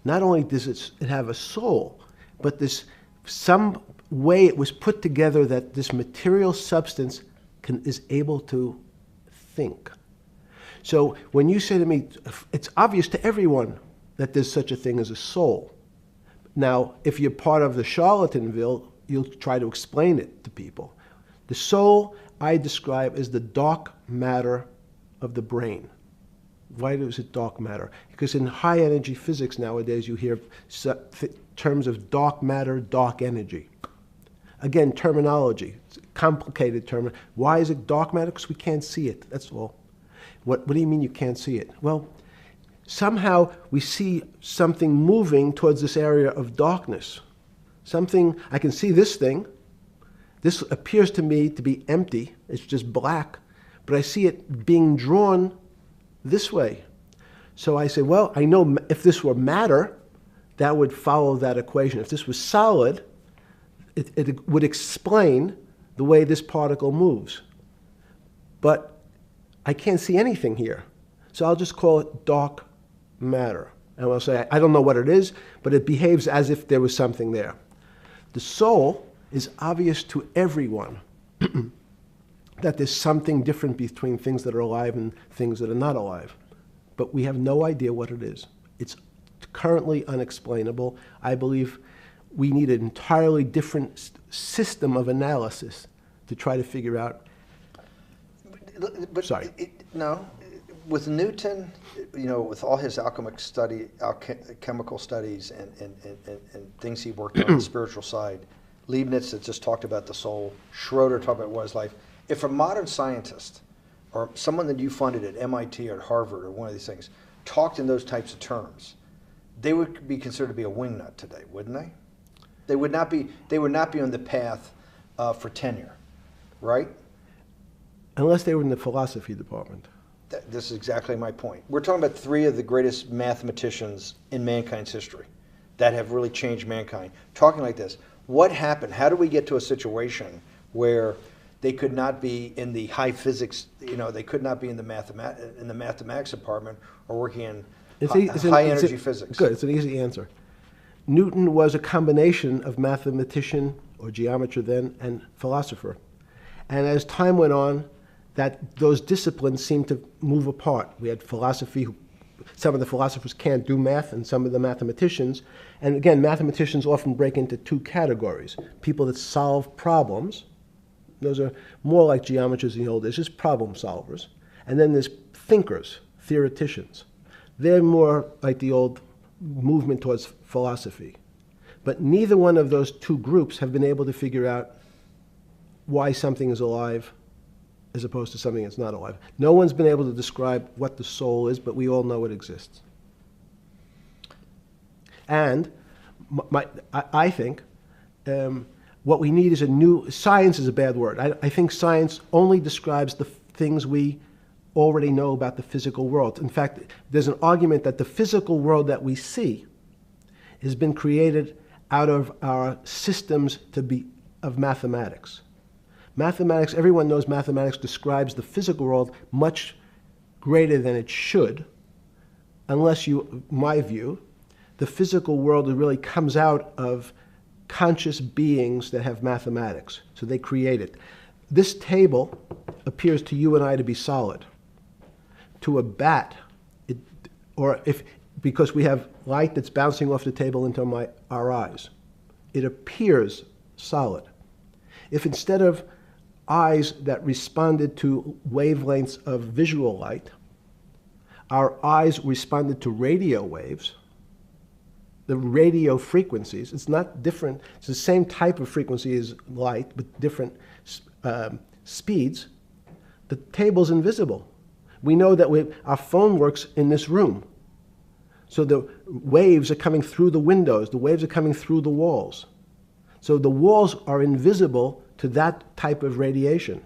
Not only does it have a soul, but some way it was put together that this material substance is able to think. So when you say to me, it's obvious to everyone that there's such a thing as a soul. Now, if you're part of the Charlatanville, you'll try to explain it to people. The soul I describe as the dark matter of the brain. Why is it dark matter? Because in high energy physics nowadays you hear terms of dark matter, dark energy. Again, terminology, it's a complicated term. Why is it dark matter? Because we can't see it, that's all. What do you mean you can't see it? Well, somehow we see something moving towards this area of darkness. Something, I can see this thing. This appears to me to be empty. It's just black. But I see it being drawn this way. So I say, well, I know if this were matter, that would follow that equation. If this was solid, it would explain the way this particle moves. But I can't see anything here. So I'll just call it dark matter. And I'll say, I don't know what it is, but it behaves as if there was something there. The soul is obvious to everyone that there's something different between things that are alive and things that are not alive. But we have no idea what it is. It's currently unexplainable. I believe we need an entirely different system of analysis to try to figure out. But Sorry. No, with Newton, with all his alchemical studies and things he worked on the spiritual side, Leibniz had just talked about the soul, Schroeder talked about what is life. If a modern scientist or someone that you funded at MIT or at Harvard or one of these things talked in those types of terms, they would be considered to be a wingnut today, wouldn't they? They would not be on the path for tenure, right? Unless they were in the philosophy department. This is exactly my point. We're talking about three of the greatest mathematicians in mankind's history that have really changed mankind. Talking like this, what happened? How do we get to a situation where they could not be in the high physics, they could not be in the mathematics department or working in high energy physics? Good, it's an easy answer. Newton was a combination of mathematician or geometer then and philosopher. And as time went on, those disciplines seemed to move apart. We had philosophy. Some of the philosophers can't do math, and some of the mathematicians. And again, mathematicians often break into two categories. People that solve problems. Those are more like geometers in the old days, just problem solvers. And then there's thinkers, theoreticians. They're more like the old movement towards philosophy. But neither one of those two groups have been able to figure out why something is alive as opposed to something that's not alive. No one's been able to describe what the soul is, but we all know it exists. And I think what we need is science is a bad word. I think science only describes the things we already know about the physical world. In fact, there's an argument that the physical world that we see has been created out of our systems of mathematics. Mathematics, everyone knows mathematics describes the physical world much greater than it should, unless my view, the physical world really comes out of conscious beings that have mathematics. So they create it. This table appears to you and I to be solid. To a bat, because we have light that's bouncing off the table into our eyes, it appears solid. If instead of eyes that responded to wavelengths of visual light, our eyes responded to radio waves, the radio frequencies, it's not different, it's the same type of frequency as light, but different speeds, the table's invisible. We know that our phone works in this room. So the waves are coming through the windows, the waves are coming through the walls. So the walls are invisible to that type of radiation,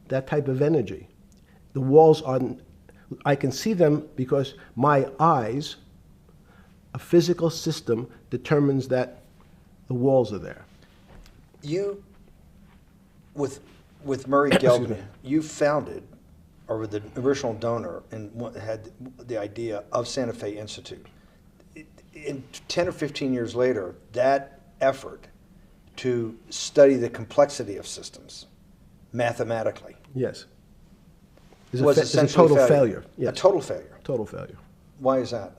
that type of energy. The walls I can see them because my eyes, a physical system determines that the walls are there. You, with Murray Geldman, you founded, or with the original donor, and had the idea of Santa Fe Institute. In 10 or 15 years later, that effort to study the complexity of systems mathematically. Yes. Was essentially a total failure. Yes. A total failure. Total failure. Why is that?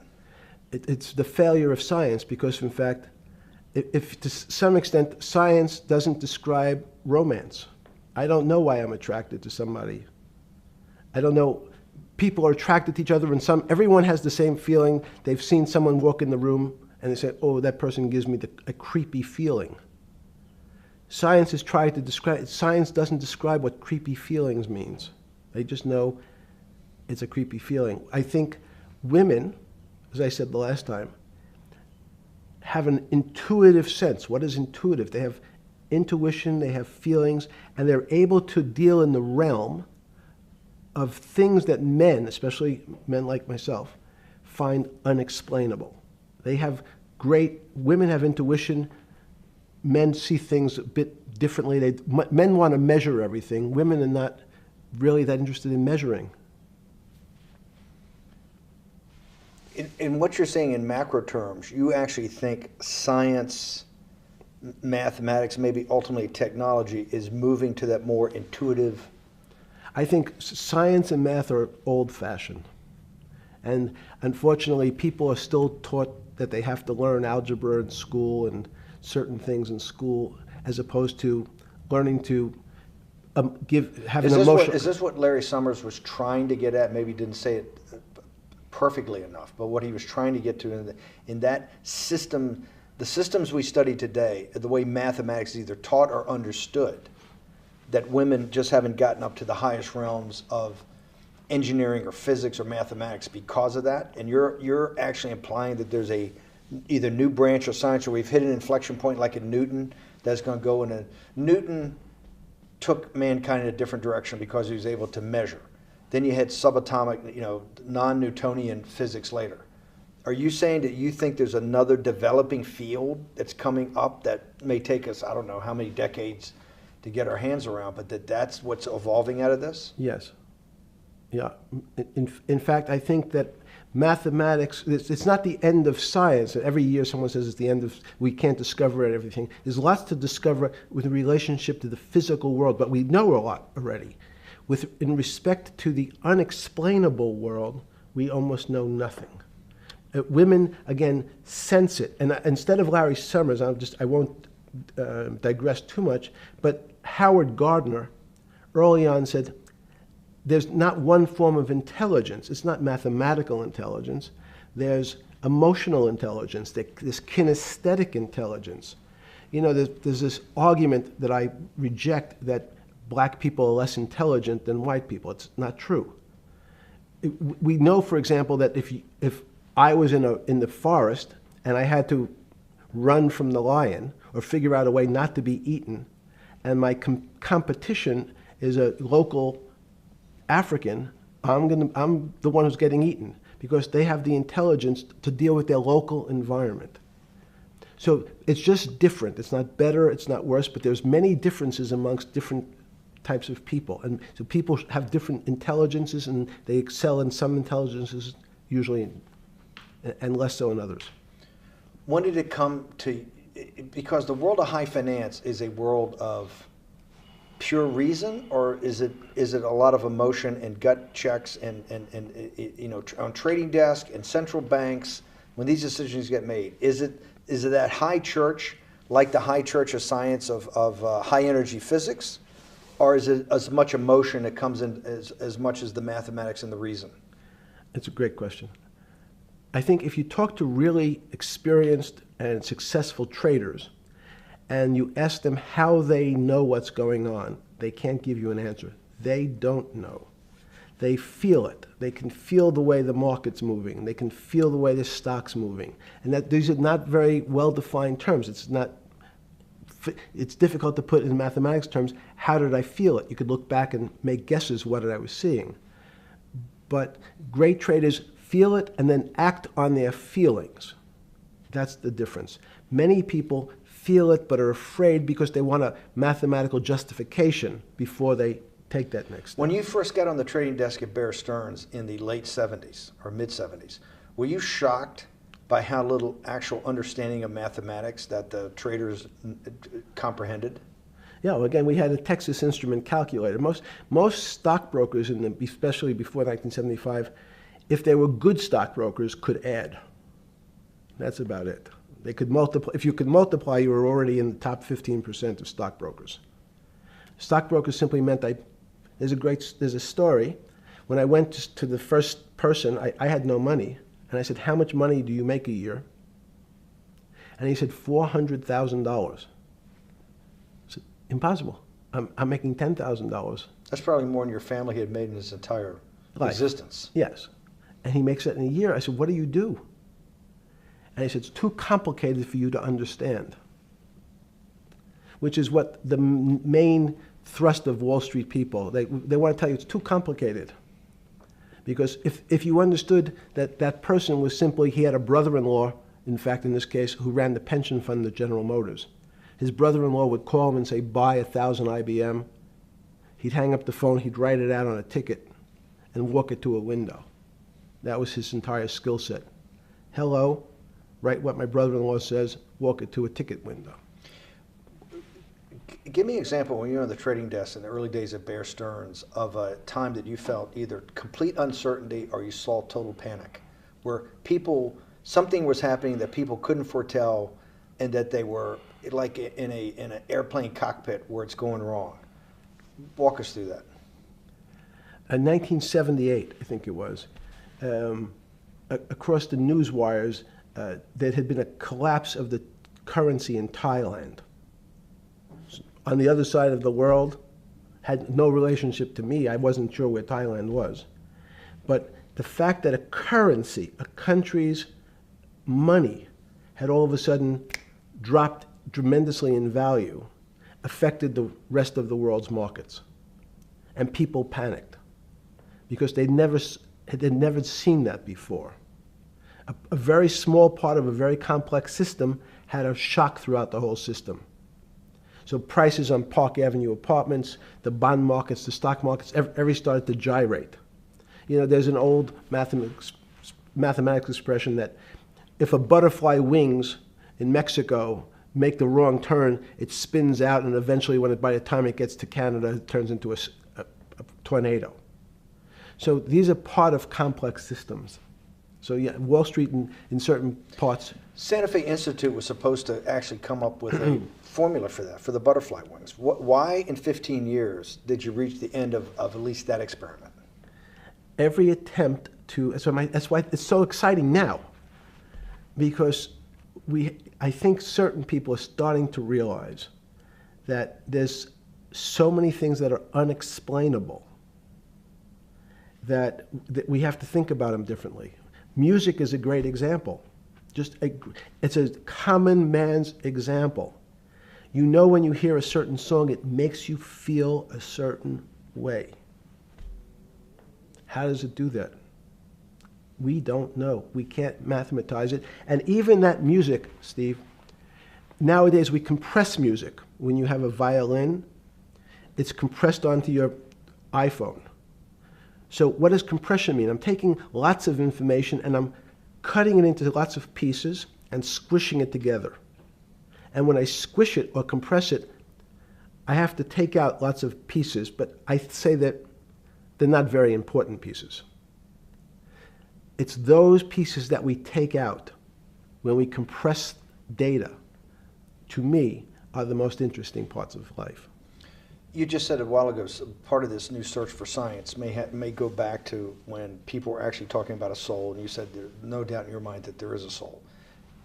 It's the failure of science because, in fact, if to some extent science doesn't describe romance. I don't know why I'm attracted to somebody. I don't know. People are attracted to each other, and everyone has the same feeling. They've seen someone walk in the room, and they say, "Oh, that person gives me a creepy feeling." Science has tried to describe. Science doesn't describe what creepy feelings means. They just know it's a creepy feeling. I think women as I said the last time, have an intuitive sense. What is intuitive? They have intuition, they have feelings, and they're able to deal in the realm of things that men, especially men like myself, find unexplainable. They have women have intuition, men see things a bit differently. Men want to measure everything, women are not really that interested in measuring. In what you're saying in macro terms, you actually think science, mathematics, maybe ultimately technology is moving to that more intuitive? I think science and math are old-fashioned. And unfortunately, people are still taught that they have to learn algebra in school and certain things in school, as opposed to learning to have an emotional. Is this what Larry Summers was trying to get at? Maybe he didn't say it perfectly enough, but what he was trying to get to in that system, the systems we study today, the way mathematics is either taught or understood, that women just haven't gotten up to the highest realms of engineering or physics or mathematics because of that. And you're actually implying that there's a either new branch of science, or we've hit an inflection point like in Newton that's going to go in a Newton took mankind in a different direction because he was able to measure. Then you had subatomic, non-Newtonian physics later. Are you saying that you think there's another developing field that's coming up that may take us, I don't know how many decades to get our hands around, but that's what's evolving out of this? Yes. Yeah. In fact, I think that mathematics, it's not the end of science. Every year someone says it's the end of, we can't discover everything. There's lots to discover with relationship to the physical world, but we know a lot already. In respect to the unexplainable world, we almost know nothing. Women, again, sense it. And instead of Larry Summers, I won't digress too much, but Howard Gardner early on said, there's not one form of intelligence. It's not mathematical intelligence. There's emotional intelligence, this kinesthetic intelligence. There's this argument that I reject that black people are less intelligent than white people. It's not true. We know, for example, that if I was in the forest and I had to run from the lion or figure out a way not to be eaten, and my competition is a local African, I'm the one who's getting eaten because they have the intelligence to deal with their local environment. So it's just different. It's not better, it's not worse, but there's many differences amongst different types of people. And so people have different intelligences, and they excel in some intelligences usually, and less so in others. When did it come to, because the world of high finance is a world of pure reason, or is it a lot of emotion and gut checks and on trading desk and central banks when these decisions get made? Is it that high church, like the high church of science of high energy physics, or is it as much emotion that comes in as much as the mathematics and the reason? It's a great question. I think if you talk to really experienced and successful traders and you ask them how they know what's going on, they can't give you an answer. They don't know. They feel it. They can feel the way the market's moving. They can feel the way the stock's moving. And that these are not very well-defined terms. It's difficult to put in mathematics terms, how did I feel it? You could look back and make guesses what I was seeing. But great traders feel it and then act on their feelings. That's the difference. Many people feel it but are afraid because they want a mathematical justification before they take that next step. When you first got on the trading desk at Bear Stearns in the late 70s or mid 70s, were you shocked by how little actual understanding of mathematics that the traders comprehended? Yeah, well, again, we had a Texas Instrument calculator. Most stockbrokers, especially before 1975, if they were good stockbrokers, could add. That's about it. They could multiply. If you could multiply, you were already in the top 15% of stockbrokers. Stockbrokers simply meant there's a story. When I went to the first person, I had no money. And I said, how much money do you make a year? And he said, $400,000. I said, impossible. I'm making $10,000. That's probably more than your family had made in its entire existence. Yes. And he makes it in a year. I said, what do you do? And he said, it's too complicated for you to understand, which is what the main thrust of Wall Street people, they want to tell you it's too complicated. Because if you understood that that person was simply, he had a brother-in-law, in fact, in this case, who ran the pension fund at General Motors. His brother-in-law would call him and say, buy 1,000 IBM. He'd hang up the phone, he'd write it out on a ticket and walk it to a window. That was his entire skill set. Hello, write what my brother-in-law says, walk it to a ticket window. Give me an example when you were on the trading desk in the early days of Bear Stearns of a time that you felt either complete uncertainty or you saw total panic, where something was happening that people couldn't foretell and that they were like in an airplane cockpit where it's going wrong. Walk us through that. In 1978, I think it was, across the news wires, there had been a collapse of the currency in Thailand. On the other side of the world, had no relationship to me. I wasn't sure where Thailand was. But the fact that a currency, a country's money, had all of a sudden dropped tremendously in value affected the rest of the world's markets. And people panicked because they'd never seen that before. A very small part of a very complex system had a shock throughout the whole system. So prices on Park Avenue apartments, the bond markets, the stock markets, every started to gyrate. You know, there's an old mathematics expression that if a butterfly wings in Mexico make the wrong turn, it spins out, and eventually, by the time it gets to Canada, it turns into a tornado. So these are part of complex systems. So yeah, Wall Street in certain parts. Santa Fe Institute was supposed to actually come up with a formula for that, for the butterfly wings. Why in 15 years did you reach the end of at least that experiment? Every attempt to, that's why it's so exciting now, because I think certain people are starting to realize that there's so many things that are unexplainable that we have to think about them differently. Music is a great example. It's a common man's example. You know when you hear a certain song, it makes you feel a certain way. How does it do that? We don't know. We can't mathematize it. And even that music, Steve, nowadays we compress music. When you have a violin, it's compressed onto your iPhone. So what does compression mean? I'm taking lots of information and I'm cutting it into lots of pieces and squishing it together. And when I squish it or compress it, I have to take out lots of pieces, but I say that they're not very important pieces. It's those pieces that we take out when we compress data, to me, are the most interesting parts of life. You just said a while ago, part of this new search for science may go back to when people were actually talking about a soul, and you said there's no doubt in your mind that there is a soul.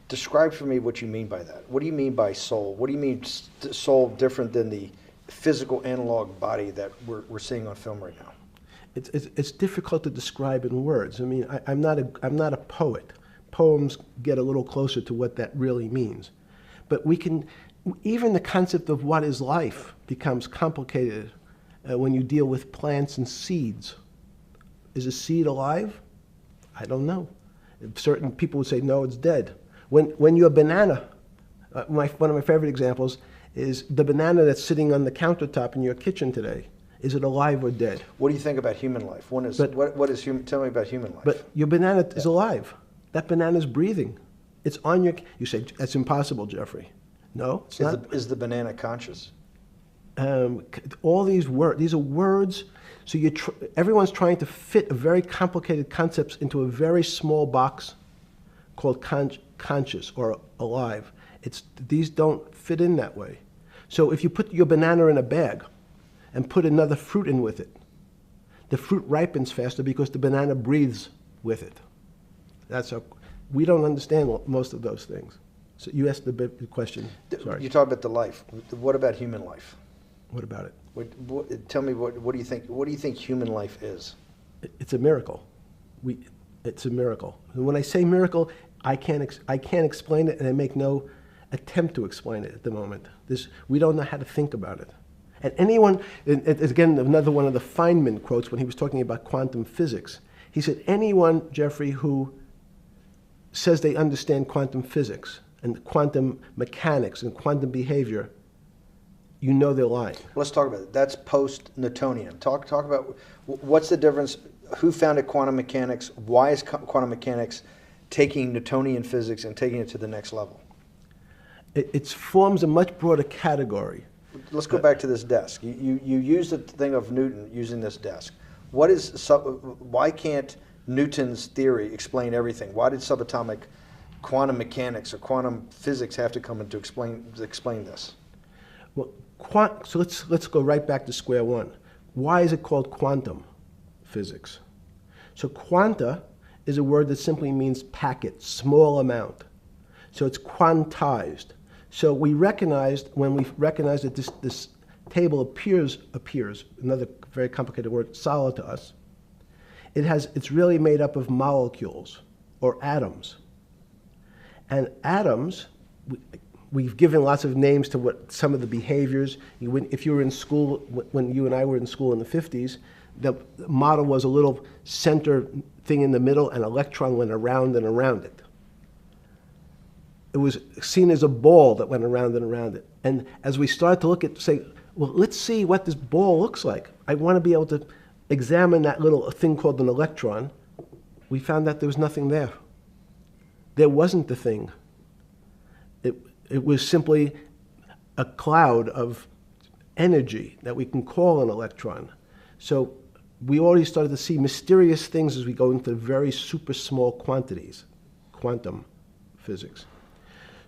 Describe for me what you mean by that. What do you mean by soul? What do you mean soul different than the physical analog body that we're seeing on film right now? It's difficult to describe in words. I mean, I'm not a poet. Poems get a little closer to what that really means. But even the concept of what is life becomes complicated when you deal with plants and seeds. Is a seed alive? I don't know. Certain people would say, no, it's dead. When you're a banana, one of my favorite examples is the banana that's sitting on the countertop in your kitchen today. Is it alive or dead? What do you think about human life? What is human? Tell me about human life. But your banana is alive. That banana is breathing. It's on your. You say that's impossible, Jeffrey. No, it's not. Is the banana conscious? All these words. These are words. So everyone's trying to fit a very complicated concepts into a very small box called conscious or alive. These don't fit in that way. So if you put your banana in a bag and put another fruit in with it, the fruit ripens faster because the banana breathes with it. We don't understand most of those things. So you asked the big question. Sorry. You talk about the life. What about human life? What about it? Tell me what do you think? What do you think human life is? It's a miracle. It's a miracle. And when I say miracle, I can't explain it, and I make no attempt to explain it at the moment. We don't know how to think about it. And anyone, and again, another one of the Feynman quotes when he was talking about quantum physics. He said, anyone, Jeffrey, who says they understand quantum physics and quantum mechanics and quantum behavior, you know they're lying. Let's talk about it. That's post-Newtonian. Talk about what's the difference, who founded quantum mechanics, why is quantum mechanics taking Newtonian physics and taking it to the next level? It forms a much broader category. Let's go back to this desk. You use the thing of Newton using this desk. Why can't Newton's theory explain everything? Why did subatomic quantum mechanics or quantum physics have to come in to explain this? Well, so let's go right back to square one. Why is it called quantum physics? So quanta is a word that simply means packet, small amount. So it's quantized. So we recognized, when we recognized that this table appears, another very complicated word, solid to us, it's really made up of molecules or atoms. And atoms, we've given lots of names to what some of the behaviors. If you were in school, when you and I were in school in the 50s, the model was a little center thing in the middle, and an electron went around and around it. It was seen as a ball that went around and around it. And as we started to look at, say, well, let's see what this ball looks like. I want to be able to examine that little thing called an electron. We found that there was nothing there. There wasn't the thing. It was simply a cloud of energy that we can call an electron. So we already started to see mysterious things as we go into very super small quantities, quantum physics.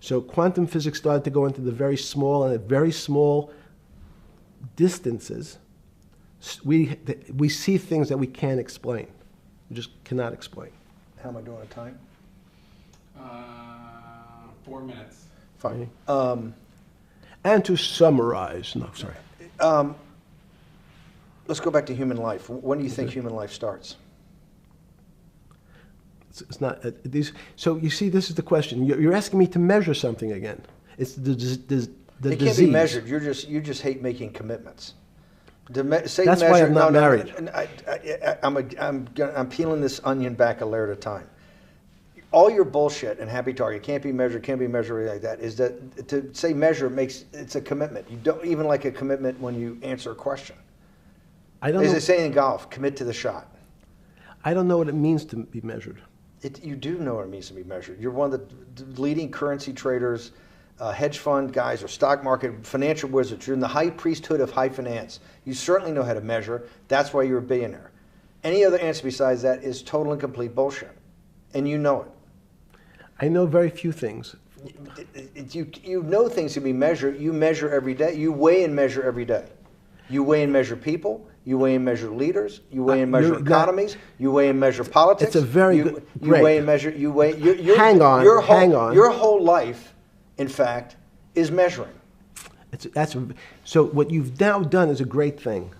So quantum physics started to go into the very small, and at very small distances, we see things that we can't explain. We just cannot explain. How am I doing on time? 4 minutes. Fine. And to summarize, no, sorry. Let's go back to human life. When do you think human life starts? It's not these. So you see, this is the question. You're asking me to measure something again. It's the disease. It can't be measured. You just hate making commitments. That's why I'm not married. I'm peeling this onion back a layer at a time. All your bullshit and happy target can't be measured like that. Is that to say measure it's a commitment. You don't even like a commitment when you answer a question. I don't know. As they say in golf, commit to the shot. I don't know what it means to be measured. You do know what it means to be measured. You're one of the leading currency traders, hedge fund guys, or stock market financial wizards. You're in the high priesthood of high finance. You certainly know how to measure. That's why you're a billionaire. Any other answer besides that is total and complete bullshit, and you know it. I know very few things. You know things can be measured. You measure every day. You weigh and measure every day. You weigh and measure people. You weigh and measure leaders. You weigh and measure economies. You weigh and measure politics. It's a very good. You weigh and measure. You weigh. Hang on. Your whole life, in fact, is measuring. So what you've now done is a great thing,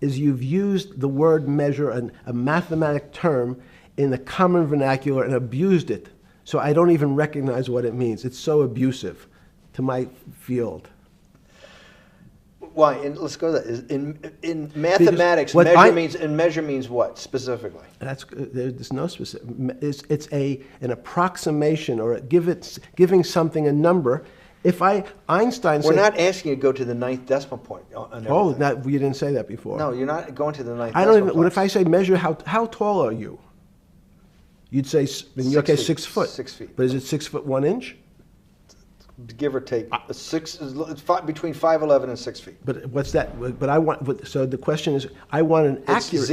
is you've used the word measure, a mathematic term, in the common vernacular and abused it. So I don't even recognize what it means. It's so abusive to my field. Why? Let's go to that. In mathematics, measure means what specifically? There's no specific. It's an approximation, or giving something a number. Einstein said, we're not asking you to go to the 9th decimal point. Oh, you didn't say that before. No, you're not going to the 9th. I don't even. What if I say measure how tall are you? You'd say, in your case, 6 foot. 6 feet. But is it 6 foot 1 inch? Give or take, between 5'11" and 6 feet. But what's that? So the question is, I want an accurate.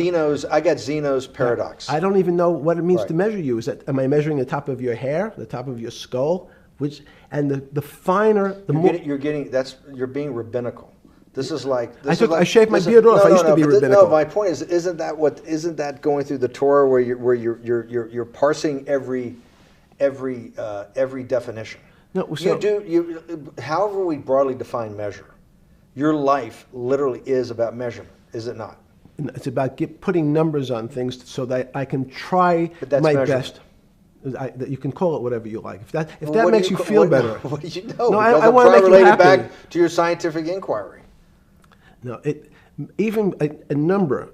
I got Zeno's paradox. I don't even know what it means to measure you. Am I measuring the top of your hair, the top of your skull, the finer, the more. You're being rabbinical. This is like. I shaved my beard off. I used to be rabbinical. No, my point is, isn't that going through the Torah where you're parsing every definition? No, so, however we broadly define measure, your life literally is about measurement, is it not? It's about putting numbers on things so that I can try my best. That you can call it whatever you like. If that Well, that what do makes you feel better. What do you know? No, Because I I'm wanna trying make you relate it happy. back to your scientific inquiry. No, even a number.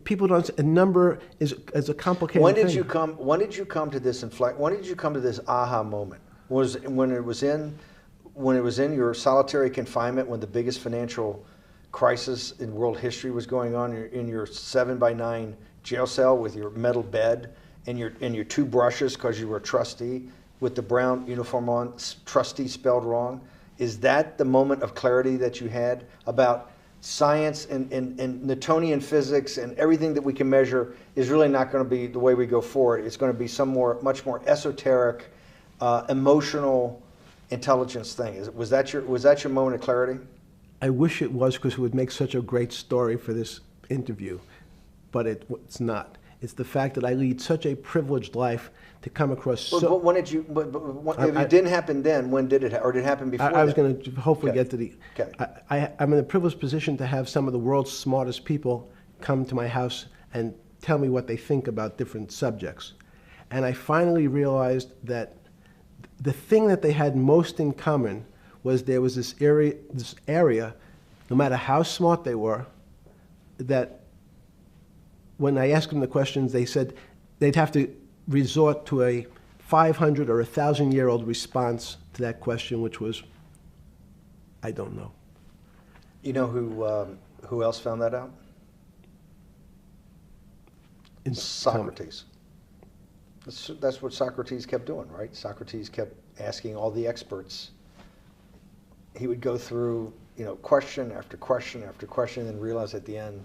People don't. A number is a complicated When did thing. you come? When did you come to this When did you come to this aha moment? Was when it was in your solitary confinement, when the biggest financial crisis in world history was going on, in your 7x9 jail cell with your metal bed and your two brushes because you were a trustee with the brown uniform on, trustee spelled wrong. Is that the moment of clarity that you had about science and Newtonian physics and everything that we can measure is really not going to be the way we go forward? It's going to be much more esoteric, emotional intelligence thing. Was that your moment of clarity? I wish it was, because it would make such a great story for this interview, but it's not. It's the fact that I lead such a privileged life to come across. But when did you? If it didn't happen then, when did it? Or did it happen before? I was going to hopefully Okay. get to the. Okay. I'm in a privileged position to have some of the world's smartest people come to my house and tell me what they think about different subjects, and I finally realized that the thing that they had most in common was there was this area, no matter how smart they were, that when I asked them the questions, they said they'd have to resort to a 500 or 1,000-year-old response to that question, which was, I don't know. You know who else found that out? Socrates. That's what Socrates kept doing, right? Socrates kept asking all the experts. He would go through, question after question after question, and realize at the end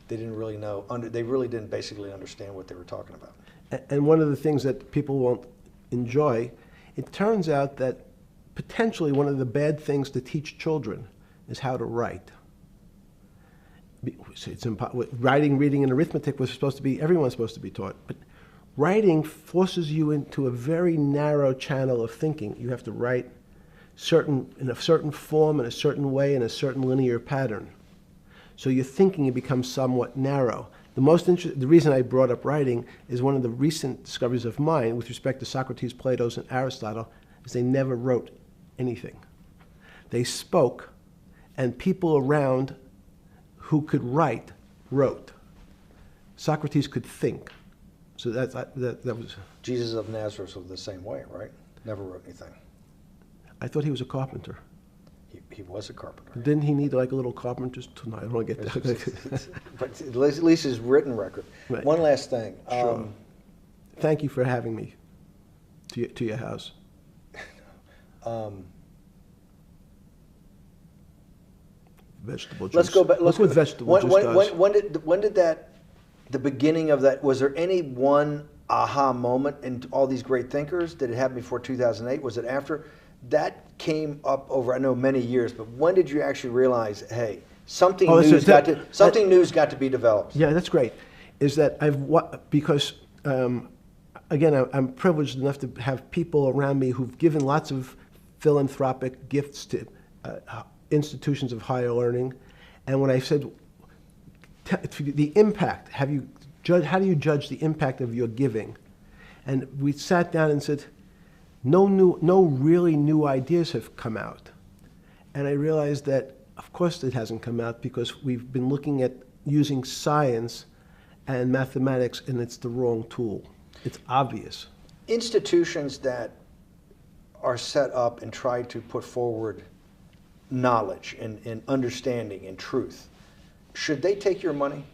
they didn't really know. They really didn't basically understand what they were talking about. And one of the things that people won't enjoy, it turns out that potentially one of the bad things to teach children is how to write. Writing, reading, and arithmetic everyone's supposed to be taught. But writing forces you into a very narrow channel of thinking. You have to write in a certain form, in a certain way, in a certain linear pattern. So your thinking becomes somewhat narrow. The reason I brought up writing is one of the recent discoveries of mine with respect to Socrates, Plato, and Aristotle is they never wrote anything. They spoke, and people around who could write wrote. Socrates could think. So that was. Jesus of Nazareth was the same way, right? Never wrote anything. I thought he was a carpenter. He was a carpenter. Didn't he need like a little carpenter's tool? I don't want to get that. But at least his written record. Right. One last thing. Sure. Thank you for having me to your house. Vegetable juice. Let's go back. Look what vegetable juice does. When did the beginning of that, was there any one aha moment in all these great thinkers? Did it happen before 2008? Was it after? That came up over, I know, many years, but when did you actually realize, hey, something new's got to be developed? Yeah, that's great. Is that because again, I'm privileged enough to have people around me who've given lots of philanthropic gifts to institutions of higher learning, and when I said the impact, how do you judge the impact of your giving? And we sat down and said, no really new ideas have come out. And I realized that, of course, it hasn't come out because we've been looking at using science and mathematics, and it's the wrong tool. It's obvious. Institutions that are set up and try to put forward knowledge and understanding and truth, should they take your money?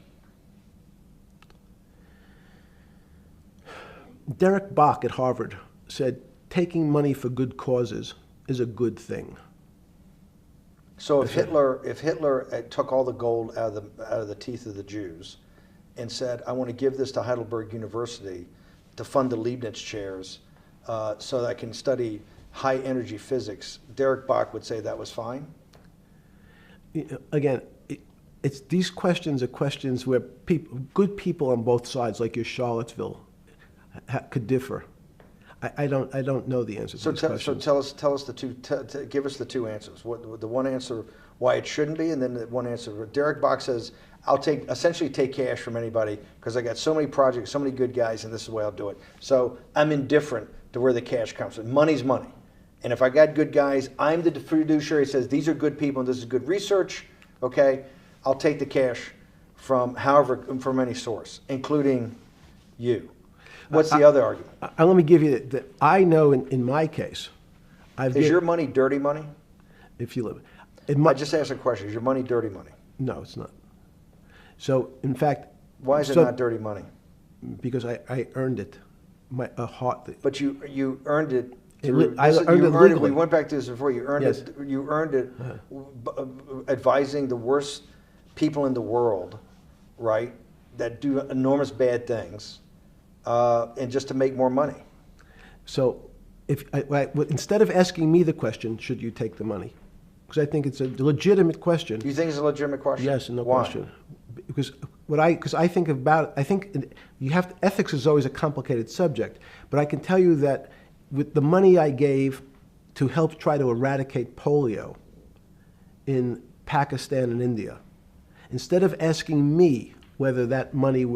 Derek Bach at Harvard said, taking money for good causes is a good thing. So if Hitler took all the gold out of the teeth of the Jews and said, I want to give this to Heidelberg University to fund the Leibniz chairs so that I can study high energy physics, Derek Bach would say that was fine? Again, these questions are questions where good people on both sides, like your Charlottesville, could differ. I don't know the answer to these questions. So tell us the two. Give us the two answers. The one answer why it shouldn't be, and then the one answer. Derek Bach says, I'll essentially take cash from anybody because I got so many projects, so many good guys, and this is the way I'll do it. So I'm indifferent to where the cash comes from. Money's money. And if I got good guys, I'm the fiduciary that says these are good people and this is good research, okay? I'll take the cash from any source, including you. What's the other argument? Let me give you that. I know in my case, Is your money dirty money? if you live, I just asked a question. Is your money dirty money? no, it's not. So in fact, Why is it not dirty money? because I earned it, a heart. But you earned it. I earned it legally. We went back to this before. You earned Yes. it. You earned it, advising the worst people in the world, right? That do enormous bad things, and just to make more money. So instead of asking me the question, should you take the money? Because I think it's a legitimate question. You think it's a legitimate question? Yes, no Why? question. Because I think about, ethics is always a complicated subject, but I can tell you that with the money I gave to help try to eradicate polio in Pakistan and India, instead of asking me whether that money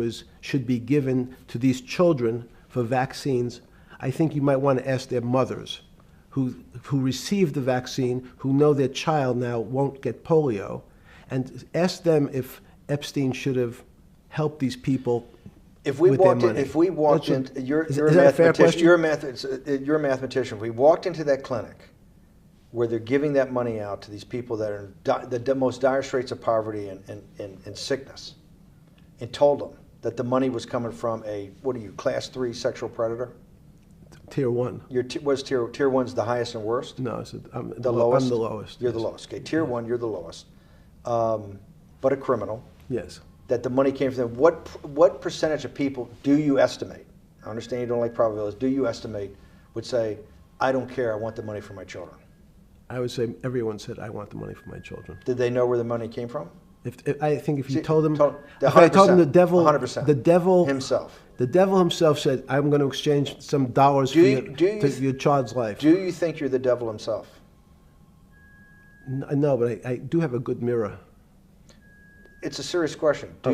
should be given to these children for vaccines, I think you might want to ask their mothers who received the vaccine, who know their child now won't get polio, and ask them if Epstein should have helped these people. If we walked in, you're a mathematician. If we walked into that clinic where they're giving that money out to these people that are in the most dire straits of poverty and sickness, and told them that the money was coming from class 3 sexual predator? Tier 1. Tier 1's the highest and worst? No, I'm the lowest. I'm the lowest. You're the lowest. Okay, tier 1, you're the lowest. But a criminal. Yes. That the money came from them. What percentage of people do you estimate? I understand you don't like probabilities. Do you estimate would say, I don't care, I want the money for my children? I would say everyone said, I want the money for my children. Did they know where the money came from? I think if you told them, if I told them the devil, 100%. the devil himself said, I'm going to exchange some dollars for your child's life. Do you think you're the devil himself? No, but I do have a good mirror. It's a serious question. Do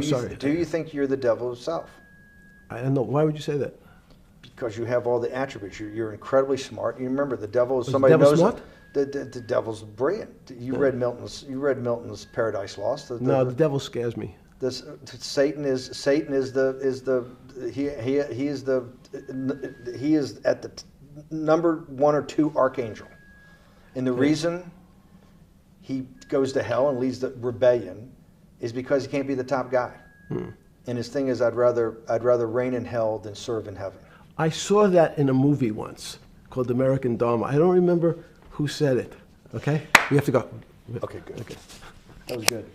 you think you're the devil himself? I don't know. Why would you say that? Because you have all the attributes. You're incredibly smart. You remember the devil is somebody who knows. Smart? The devil's brilliant. You read Milton's Paradise Lost. No, the devil scares me. Satan is at the number 1 or 2 archangel, and the reason he goes to hell and leads the rebellion is because he can't be the top guy. And his thing is, I'd rather reign in hell than serve in heaven. I saw that in a movie once called American Dharma. I don't remember who said it. Okay, we have to go. Okay, good. Okay. That was good.